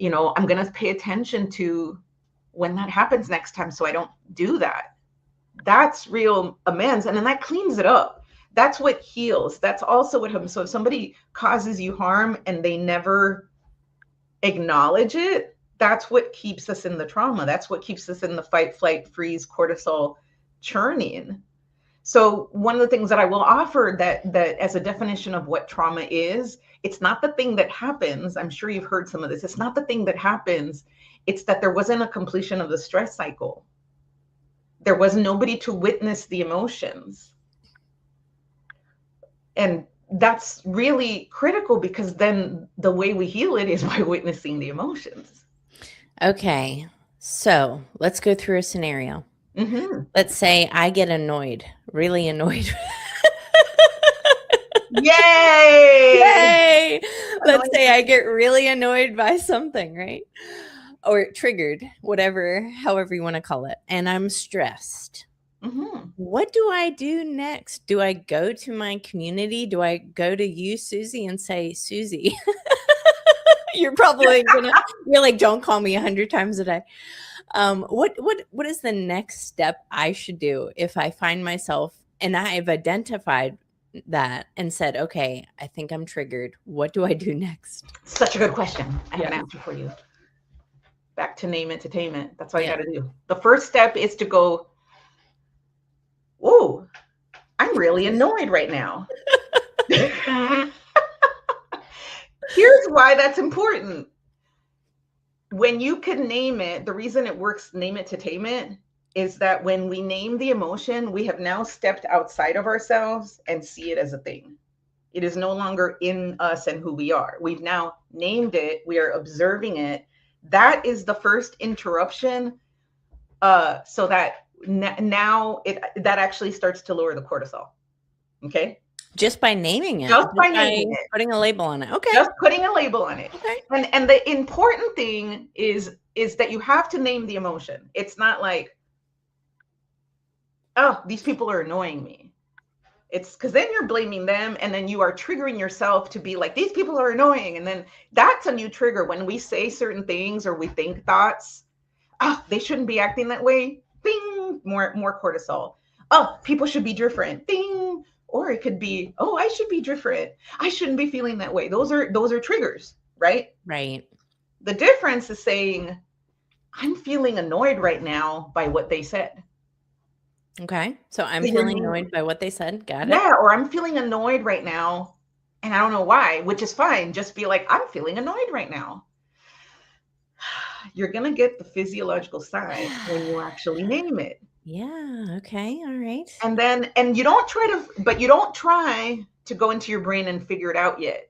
I'm going to pay attention to when that happens next time so I don't do that. That's real amends. And then that cleans it up. That's what heals. That's also what happens. So if somebody causes you harm and they never acknowledge it, that's what keeps us in the trauma. That's what keeps us in the fight, flight, freeze, cortisol churning. So one of the things that I will offer, that as a definition of what trauma is, it's not the thing that happens. I'm sure you've heard some of this. It's not the thing that happens. It's that there wasn't a completion of the stress cycle. There was nobody to witness the emotions. And that's really critical, because then the way we heal it is by witnessing the emotions. Okay. So let's go through a scenario. Mm-hmm. Let's say I get annoyed, really annoyed. Yay! Yay! Let's say I get really annoyed by something, right? Or triggered, whatever, however you want to call it. And I'm stressed. Mm-hmm. What do I do next? Do I go to my community? Do I go to you, Susie, and say, Susie, you're probably you're like, don't call me 100 times a day. What is the next step I should do if I find myself and I've identified that and said, okay, I think I'm triggered. What do I do next? Such a good question. I have an answer for you. Back to name it to tame it. That's all you got to do. The first step is to go, whoa, I'm really annoyed right now. Here's why that's important. When you can name it, the reason it works, name it to tame it, is that when we name the emotion, we have now stepped outside of ourselves and see it as a thing. It is no longer in us and who we are. We've now named it. We are observing it. That is the first interruption. So that now that actually starts to lower the cortisol. Okay. Just by naming it. Just by naming it. Putting a label on it. Okay. Just putting a label on it. Okay. And the important thing is that you have to name the emotion. It's not like, oh, these people are annoying me. It's because then you're blaming them, and then you are triggering yourself to be like, these people are annoying. And then that's a new trigger. When we say certain things or we think thoughts, oh, they shouldn't be acting that way. Ding, more cortisol. Oh, people should be different. Ding. Or it could be, oh, I should be different. I shouldn't be feeling that way. Those are triggers, right? Right. The difference is saying, I'm feeling annoyed right now by what they said. Okay. So I'm feeling annoyed by what they said. Got it. Yeah, or I'm feeling annoyed right now, and I don't know why, which is fine. Just be like, I'm feeling annoyed right now. You're going to get the physiological sign when you actually name it. Yeah. Okay. All right. And you don't try to go into your brain and figure it out yet.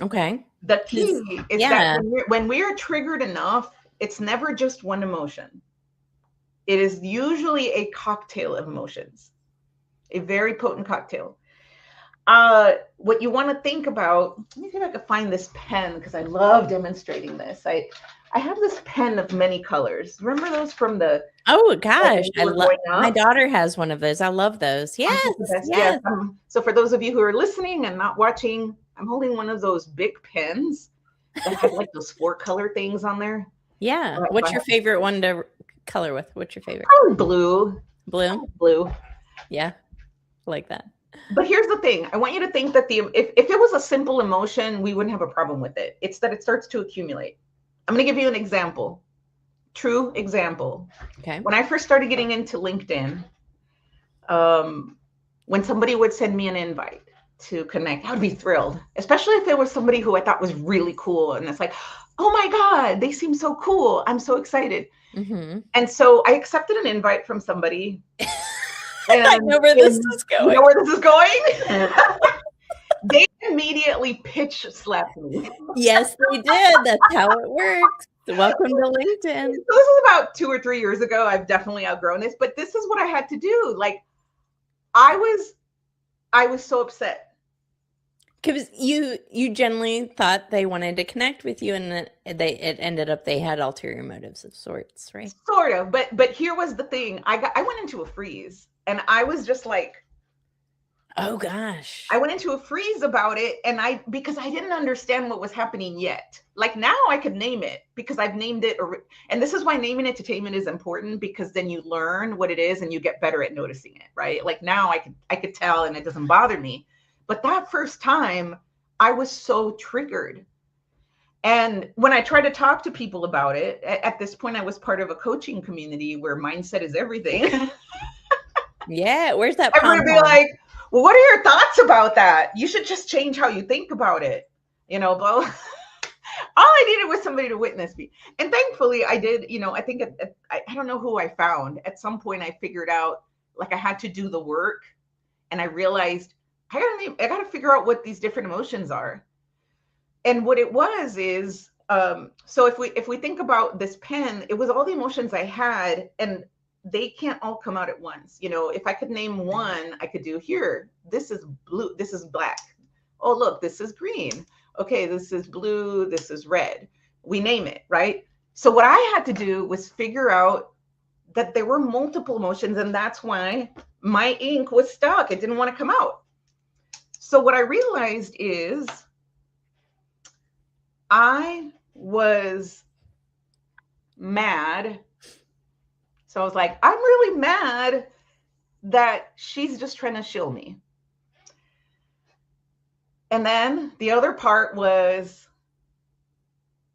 Okay. The key is that when we are triggered enough, it's never just one emotion. It is usually a cocktail of emotions, a very potent cocktail. What you want to think about, let me see if I can find this pen, because I love demonstrating this. I have this pen of many colors. Remember those from the... Oh, gosh. I love... My daughter has one of those. I love those. Yes. Yes. So for those of you who are listening and not watching, I'm holding one of those big pens that have like those 4-color things on there. Yeah. What's your favorite one to color with? What's your favorite? Oh, blue. Blue. Yeah. I like that. But here's the thing. I want you to think that if it was a simple emotion, we wouldn't have a problem with it. It's that it starts to accumulate. I'm going to give you an example. True example. Okay. When I first started getting into LinkedIn, when somebody would send me an invite to connect, I would be thrilled, especially if it was somebody who I thought was really cool. And it's like, oh my God, they seem so cool. I'm so excited. Mm-hmm. And so I accepted an invite from somebody. And I know where this is going. You know where this is going? They immediately pitch slapped me. Yes, they did. That's how it works. Welcome to LinkedIn. This was about 2 or 3 years ago. I've definitely outgrown this, but this is what I had to do. Like, I was so upset. Because you generally thought they wanted to connect with you, and it ended up they had ulterior motives of sorts, right? Sort of, but here was the thing. I went into a freeze, and I was just like, oh gosh. I went into a freeze about it, and because I didn't understand what was happening yet. Like, now I could name it because I've named it, and this is why naming it to tame it is important, because then you learn what it is and you get better at noticing it, right? Like, now I could tell, and it doesn't bother me. But that first time, I was so triggered. And when I try to talk to people about it, at this point, I was part of a coaching community where mindset is everything. Yeah, where's that? Everybody be like, well, what are your thoughts about that? You should just change how you think about it, blah. All I needed was somebody to witness me. And thankfully I did, I think I don't know who I found. At some point I figured out like I had to do the work, and I realized I got to figure out what these different emotions are. And what it was is, so if we think about this pen, it was all the emotions I had, and they can't all come out at once. If I could name one, I could do here. This is blue. This is black. Oh, look, this is green. Okay, this is blue. This is red. We name it, right? So what I had to do was figure out that there were multiple emotions, and that's why my ink was stuck. It didn't want to come out. So what I realized is I was mad. So I was like, I'm really mad that she's just trying to shill me. And then the other part was,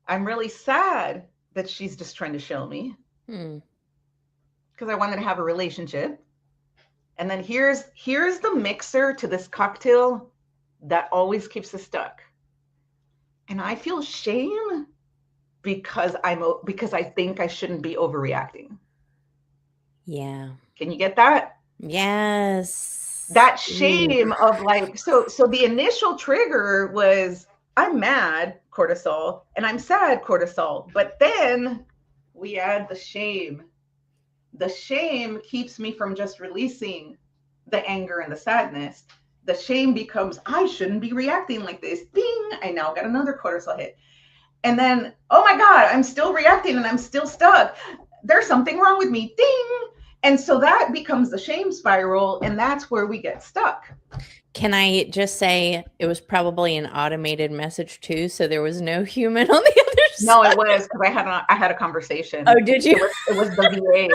I'm really sad that she's just trying to shill me because I wanted to have a relationship. And then here's the mixer to this cocktail that always keeps us stuck. And I feel shame because I think I shouldn't be overreacting. Yeah. Can you get that? Yes. That shame of like, so the initial trigger was I'm mad, cortisol, and I'm sad, cortisol. But then we add the shame. The shame keeps me from just releasing the anger and the sadness. The shame becomes, I shouldn't be reacting like this. Ding, I now got another cortisol hit. And then, oh my God, I'm still reacting and I'm still stuck. There's something wrong with me. Ding. And so that becomes the shame spiral, and that's where we get stuck. Can I just say it was probably an automated message too, so there was no human on the other side? No, it was because I had a conversation. Oh, did you? It was the VA.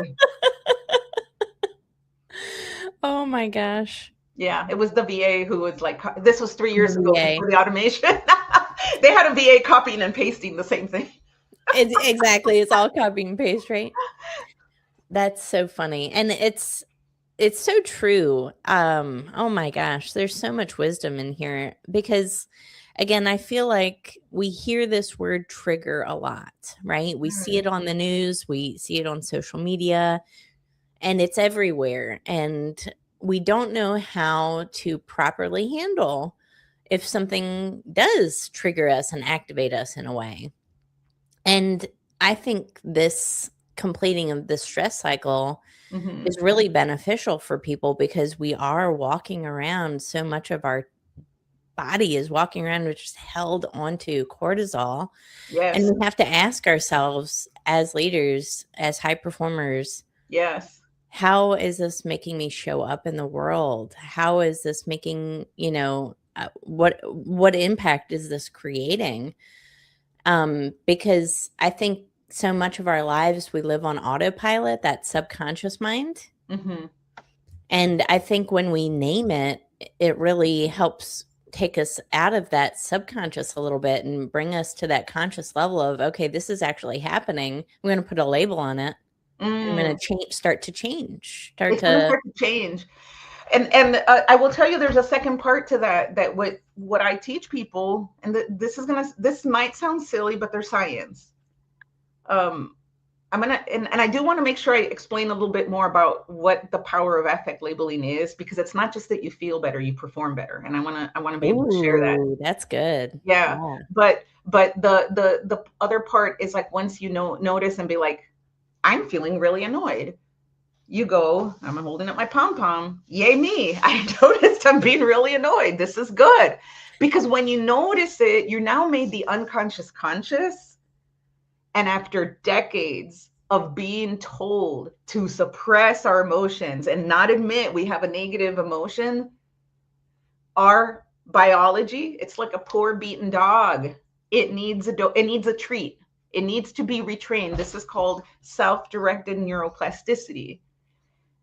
Oh my gosh. Yeah, it was the VA who was like, this was 3 years ago VA. before the automation. They had a VA copying and pasting the same thing. Exactly. It's all copy and paste, right? That's so funny. And it's so true. Oh my gosh, there's so much wisdom in here because again, I feel like we hear this word trigger a lot, right? We see it on the news, we see it on social media, and it's everywhere. And we don't know how to properly handle if something does trigger us and activate us in a way. And I think this completing of the stress cycle is really beneficial for people because we are walking around, so much of our body is walking around which is held onto cortisol. Yes. And we have to ask ourselves as leaders, as high performers, yes, how is this making me show up in the world? How is this making, what impact is this creating? Because I think so much of our lives we live on autopilot, that subconscious mind. And I think when we name it, it really helps take us out of that subconscious a little bit and bring us to that conscious level of, okay, this is actually happening. I'm going to put a label on it. I'm going to start to change. It's going to start to change. And I will tell you, there's a second part to that what I teach people, and this might sound silly, but there's science. And I do want to make sure I explain a little bit more about what the power of affect labeling is, because it's not just that you feel better, you perform better. And I want to be able to share that. That's good. Yeah. But the other part is like, once you notice and be like, I'm feeling really annoyed. You go, I'm holding up my pom-pom. Yay me. I noticed I'm being really annoyed. This is good. Because when you notice it, you're now made the unconscious conscious. And after decades of being told to suppress our emotions and not admit we have a negative emotion, our biology, it's like a poor beaten dog. It needs a treat. It needs to be retrained. This is called self-directed neuroplasticity.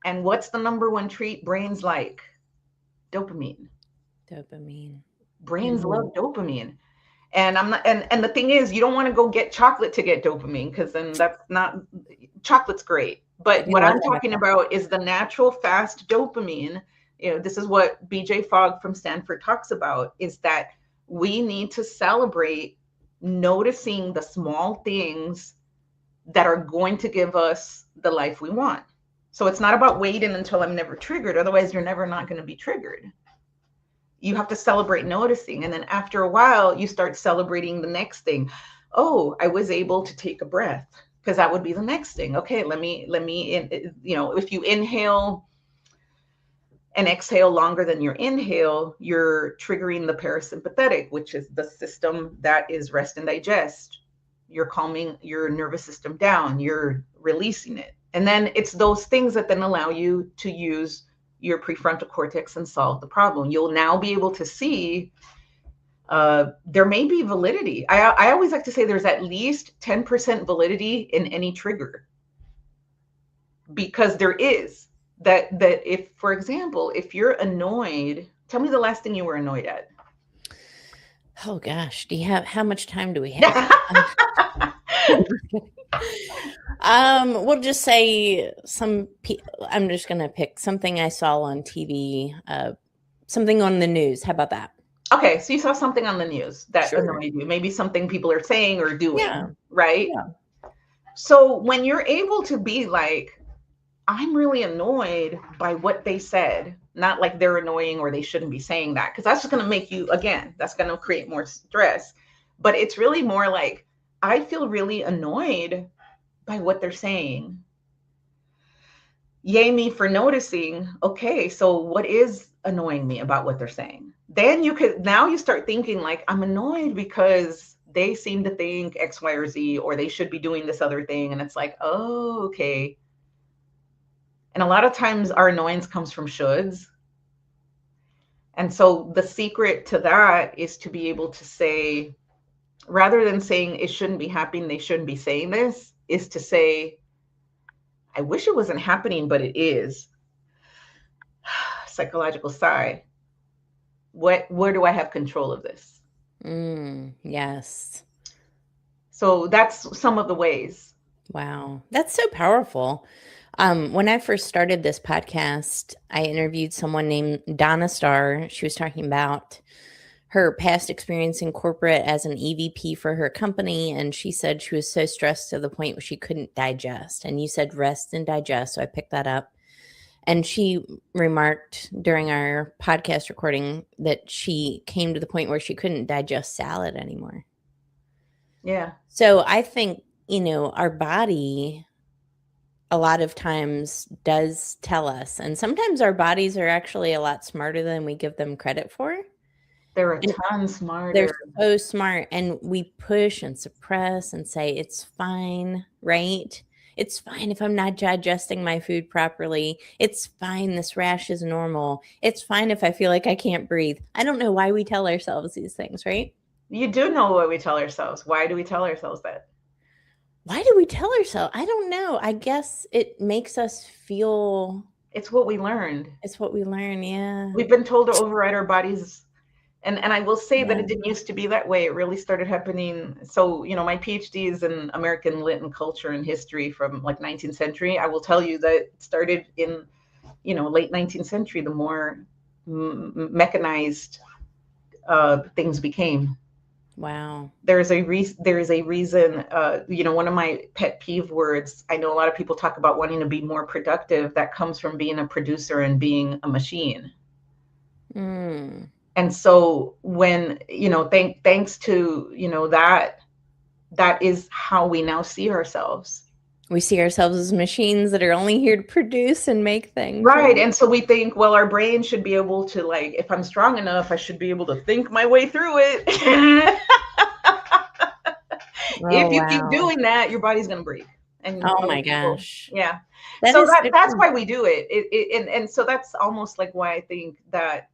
And what's the number one treat brains like? Dopamine. Brains love dopamine. And and the thing is, you don't want to go get chocolate to get dopamine, because then that's not, chocolate's great. But what I'm talking about is the natural fast dopamine. This is what BJ Fogg from Stanford talks about, is that we need to celebrate noticing the small things that are going to give us the life we want. So it's not about waiting until I'm never triggered. Otherwise, you're never not going to be triggered. You have to celebrate noticing. And then after a while, you start celebrating the next thing. Oh, I was able to take a breath, because that would be the next thing. Okay, let me, if you inhale and exhale longer than your inhale, you're triggering the parasympathetic, which is the system that is rest and digest. You're calming your nervous system down, you're releasing it. And then it's those things that then allow you to use your prefrontal cortex and solve the problem. You'll now be able to see there may be validity. I always like to say there's at least 10% validity in any trigger, because there is that if, for example, if you're annoyed, tell me the last thing you were annoyed at. Oh gosh, how much time do we have? We'll just say I'm just going to pick something I saw on TV, something on the news. How about that? Okay, so you saw something on the news that Sure. annoyed you, maybe something people are saying or doing, Yeah. right? Yeah. So when you're able to be like, I'm really annoyed by what they said, not like they're annoying or they shouldn't be saying that, because that's just going to make you, again, that's going to create more stress. But it's really more like, I feel really annoyed by what they're saying. Yay me for noticing. Okay, so what is annoying me about what they're saying? Then now you start thinking like, I'm annoyed because they seem to think X, Y, or Z, or they should be doing this other thing. And it's like, oh, okay. And a lot of times our annoyance comes from shoulds. And so the secret to that is to be able to say, rather than saying it shouldn't be happening, they shouldn't be saying this, is to say, I wish it wasn't happening, but it is. Psychological sigh. Where do I have control of this? Yes. So that's some of the ways. Wow. That's so powerful. When I first started this podcast, I interviewed someone named Donna Starr. She was talking about her past experience in corporate as an EVP for her company. And she said she was so stressed to the point where she couldn't digest. And you said rest and digest. So I picked that up. And she remarked during our podcast recording that she came to the point where she couldn't digest salad anymore. Yeah. So I think, our body a lot of times does tell us, and sometimes our bodies are actually a lot smarter than we give them credit for. They're a ton smarter. They're so smart, and we push and suppress and say, it's fine, right? It's fine if I'm not digesting my food properly. It's fine. This rash is normal. It's fine if I feel like I can't breathe. I don't know why we tell ourselves these things, right? You do know what we tell ourselves. Why do we tell ourselves that? Why do we tell ourselves? I don't know. I guess it makes us feel. It's what we learned. It's what we learn. Yeah. We've been told to override our bodies. And I will say that it didn't used to be that way. It really started happening. So, my PhD is in American Lit and Culture and History from like 19th century. I will tell you that it started in, late 19th century, the more mechanized things became. Wow. There's a reason, one of my pet peeve words, I know a lot of people talk about wanting to be more productive. That comes from being a producer and being a machine. And so when, thanks to, that is how we now see ourselves. We see ourselves as machines that are only here to produce and make things. Right. And so we think, well, our brain should be able to, like, if I'm strong enough, I should be able to think my way through it. If you keep doing that, your body's going to break. And oh my gosh. Yeah. So that's why we do it. And so that's almost like why I think that,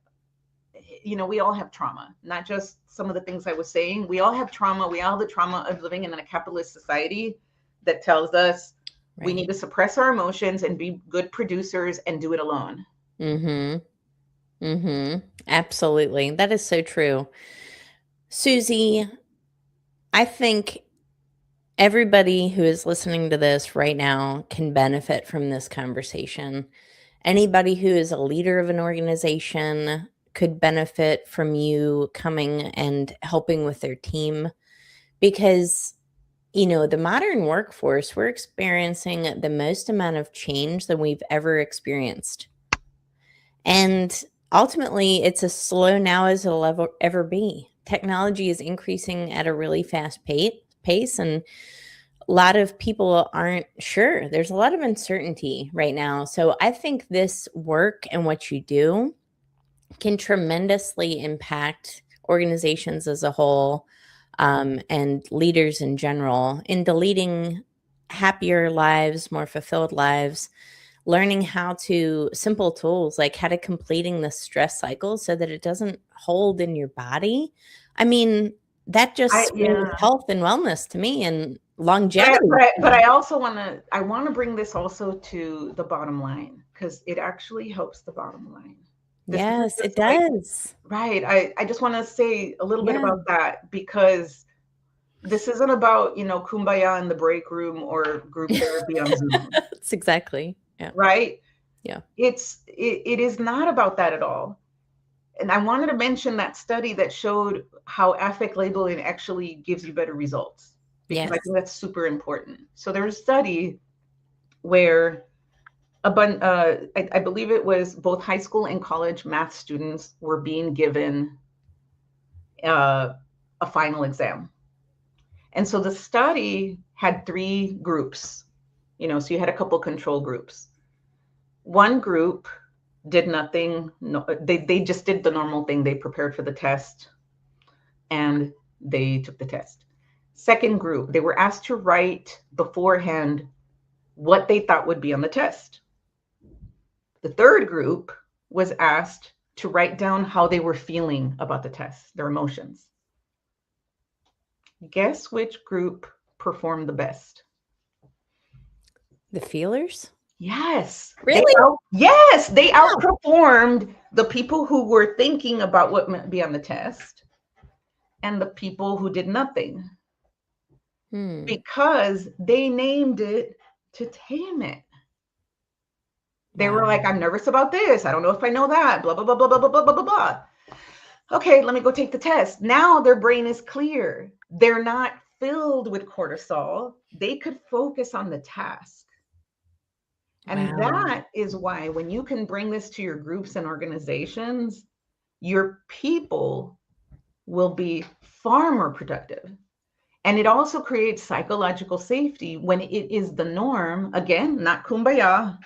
we all have trauma, not just some of the things I was saying. We all have trauma. We all have the trauma of living in a capitalist society that tells us we need to suppress our emotions and be good producers and do it alone. Absolutely. That is so true. Susie, I think everybody who is listening to this right now can benefit from this conversation. Anybody who is a leader of an organization could benefit from you coming and helping with their team, because, the modern workforce, we're experiencing the most amount of change than we've ever experienced. And ultimately, it's as slow now as it'll ever be. Technology is increasing at a really fast pace, and a lot of people aren't sure. There's a lot of uncertainty right now. So I think this work and what you do can tremendously impact organizations as a whole, and leaders in general, into leading happier lives, more fulfilled lives, learning how to simple tools like how to completing the stress cycle so that it doesn't hold in your body. I mean, that just screams Yeah. health and wellness to me, and But longevity. I also want to bring this also to the bottom line, because it actually helps the bottom line. This isn't Yes, it just like, does. right. I just want to say a little bit Yeah. about that, because this isn't about, kumbaya in the break room or group therapy on Zoom, That's exactly. Yeah. right? Yeah. It is not about that at all. And I wanted to mention that study that showed how affect labeling actually gives you better results, because I Yes. think that's super important. So there was a study where I believe it was both high school and college math students were being given a final exam. And so the study had three groups, so you had a couple control groups. One group did nothing. No, they just did the normal thing. They prepared for the test and they took the test. Second group, they were asked to write beforehand what they thought would be on the test. The third group was asked to write down how they were feeling about the test, their emotions. Guess which group performed the best? The feelers? Yes. Really? Yes, they Wow. outperformed the people who were thinking about what might be on the test and the people who did nothing, because they named it to tame it. They were Wow. like, I'm nervous about this. I don't know if I know that. Blah, blah, blah, blah, blah, blah, blah, blah, blah. Okay, let me go take the test. Now their brain is clear. They're not filled with cortisol. They could focus on the task. And Wow. that is why when you can bring this to your groups and organizations, your people will be far more productive. And it also creates psychological safety when it is the norm. Again, not kumbaya,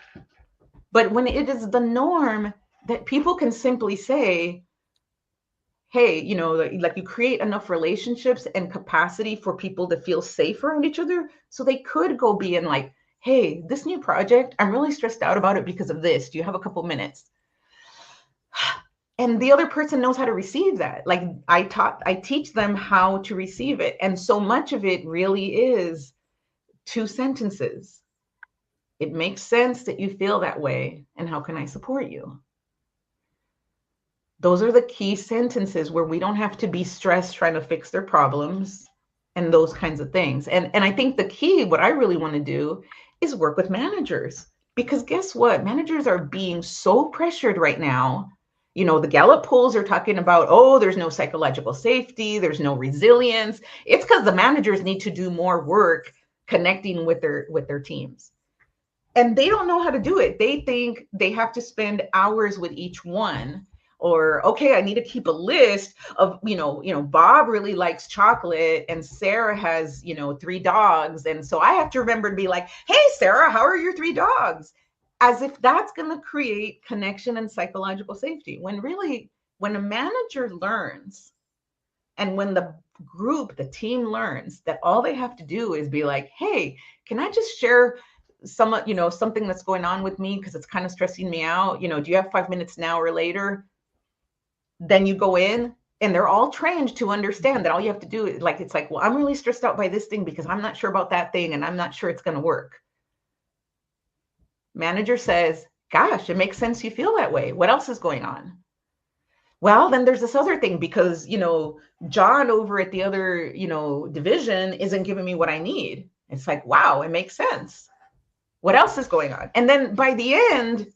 but when it is the norm that people can simply say, hey, like you create enough relationships and capacity for people to feel safe around each other. So they could go be in like, hey, this new project, I'm really stressed out about it because of this. Do you have a couple minutes? And the other person knows how to receive that. Like I teach them how to receive it. And so much of it really is 2 sentences. It makes sense that you feel that way. And how can I support you? Those are the key sentences where we don't have to be stressed trying to fix their problems and those kinds of things. And I think the key, what I really want to do is work with managers, because guess what? Managers are being so pressured right now. The Gallup polls are talking about, oh, there's no psychological safety, there's no resilience. It's because the managers need to do more work connecting with their teams. And they don't know how to do it. They think they have to spend hours with each one, or okay, I need to keep a list of, Bob really likes chocolate and Sarah has, 3 dogs, and so I have to remember to be like, hey Sarah, how are your 3 dogs? As if that's going to create connection and psychological safety, when really, when a manager learns, and when the the team learns that all they have to do is be like, hey, can I just share something that's going on with me because it's kind of stressing me out, do you have 5 minutes now or later? Then you go in and they're all trained to understand that all you have to do is like, it's like, well, I'm really stressed out by this thing because I'm not sure about that thing and I'm not sure it's going to work. Manager says, gosh, it makes sense you feel that way. What else is going on? Well, then there's this other thing because, John over at the other, division isn't giving me what I need. It's like, wow, it makes sense. What else is going on? And then by the end,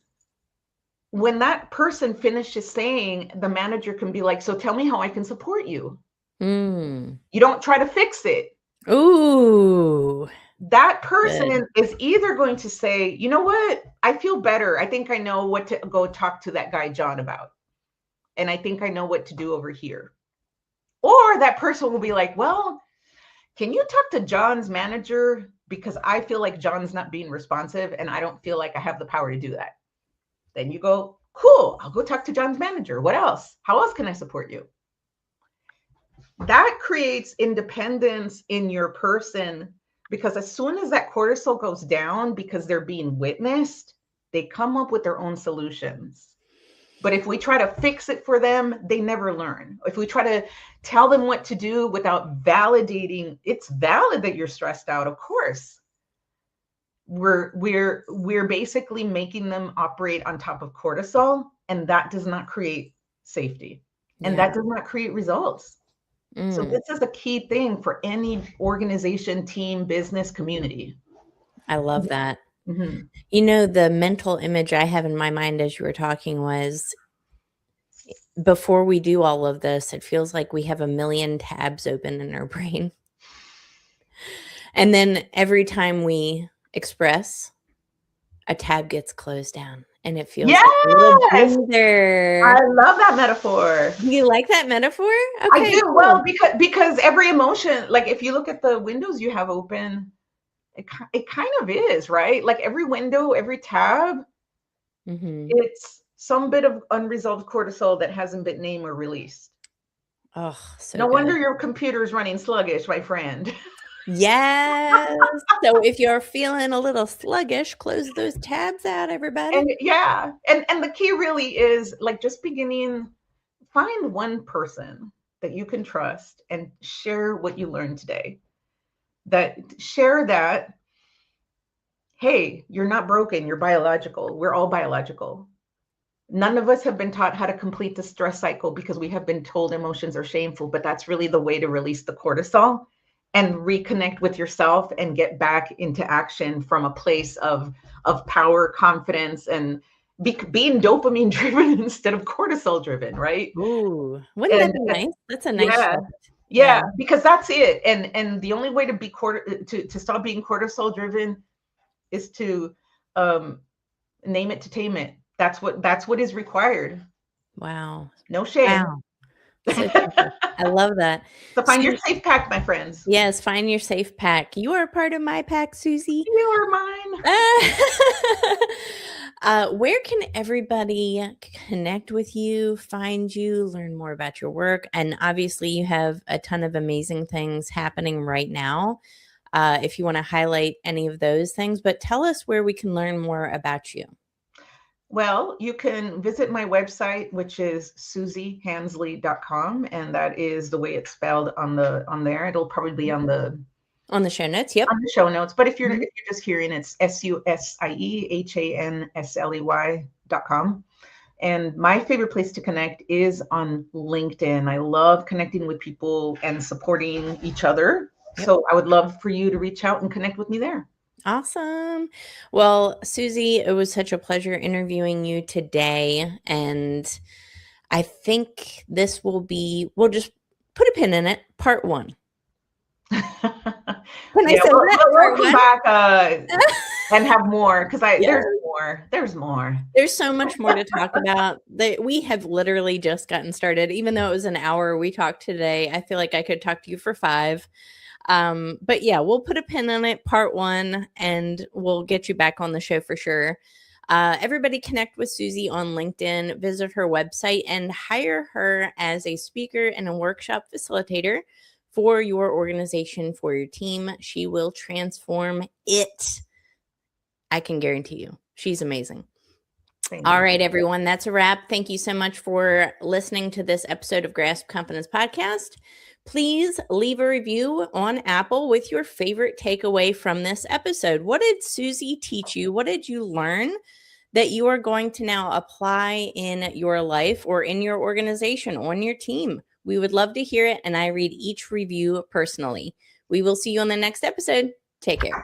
when that person finishes saying, the manager can be like, so tell me how I can support you. Mm. You don't try to fix it. Ooh. That Good. person is either going to say, you know what, I feel better. I think I know what to go talk to that guy, John, about. And I think I know what to do over here. Or that person will be like, well, can you talk to John's manager? Because I feel like John's not being responsive and I don't feel like I have the power to do that. Then you go, cool, I'll go talk to John's manager. What else? How else can I support you? That creates independence in your person, because as soon as that cortisol goes down because they're being witnessed, they come up with their own solutions. But if we try to fix it for them, they never learn. If we try to tell them what to do without validating, it's valid that you're stressed out, of course. We're basically making them operate on top of cortisol, and that does not create safety. And Yeah. that does not create results. So Mm. this is a key thing for any organization, team, business, community. I love that. Mm-hmm. You know, the mental image I have in my mind as you were talking was before we do all of this, it feels like we have a million tabs open in our brain. And then every time we express, a tab gets closed down and it feels like a little Yes, breather. I love that metaphor. Do you like that metaphor? I Okay, do. cool. Well, because every emotion, like if you look at the windows you have open, it kind of is, right? Like every window, every tab, Mhm. it's some bit of unresolved cortisol that hasn't been named or released. Oh, so No good. wonder your computer is running sluggish, my friend. Yes. So if you're feeling a little sluggish, close those tabs out, everybody. And yeah, and the key really is like just beginning, find one person that you can trust and share what you learned today. That share that, hey, you're not broken, you're biological. We're all biological. None of us have been taught how to complete the stress cycle because we have been told emotions are shameful, but that's really the way to release the cortisol and reconnect with yourself and get back into action from a place of power, confidence, and being dopamine driven instead of cortisol driven, right? Ooh, wouldn't that And be nice? That's a nice yeah, shift. Yeah. yeah, because that's it. And the only way to be to stop being cortisol driven is to um, name it to tame it. That's what is required. Wow. No shame. Wow. So simple. I love that. So find your Su safe pack, my friends. Yes, find your safe pack. You are a part of my pack, Susie. You are mine. Where can everybody connect with you, find you, learn more about your work? And obviously, you have a ton of amazing things happening right now. If you want to highlight any of those things, but tell us where we can learn more about you. Well, you can visit my website, which is susiehansley.com, and that is the way it's spelled on there. It'll probably be On the show notes. Yep. on the show notes. But if you're Mhm. just hearing, it's susiehansley.com. And my favorite place to connect is on LinkedIn. I love connecting with people and supporting each other. Yep. So I would love for you to reach out and connect with me there. Awesome. Well, Susie, it was such a pleasure interviewing you today. And I think this will be, we'll just put a pin in it, part one. Can I Yeah, say that? we'll Part come one? back and have more because Yeah. there's more. There's more. There's so much more to talk about. We have literally just gotten started. Even though it was an hour we talked today, I feel like I could talk to you for 5. But yeah, we'll put a pin on it, part one, and we'll get you back on the show for sure. Everybody connect with Susie on LinkedIn, visit her website, and hire her as a speaker and a workshop facilitator for your organization, for your team. She will transform it. I can guarantee you. She's amazing. Thank All you. right, everyone. That's a wrap. Thank you so much for listening to this episode of Grasp Confidence Podcast. Please leave a review on Apple with your favorite takeaway from this episode. What did Susie teach you? What did you learn that you are going to now apply in your life or in your organization, on your team? We would love to hear it, and I read each review personally. We will see you on the next episode. Take care.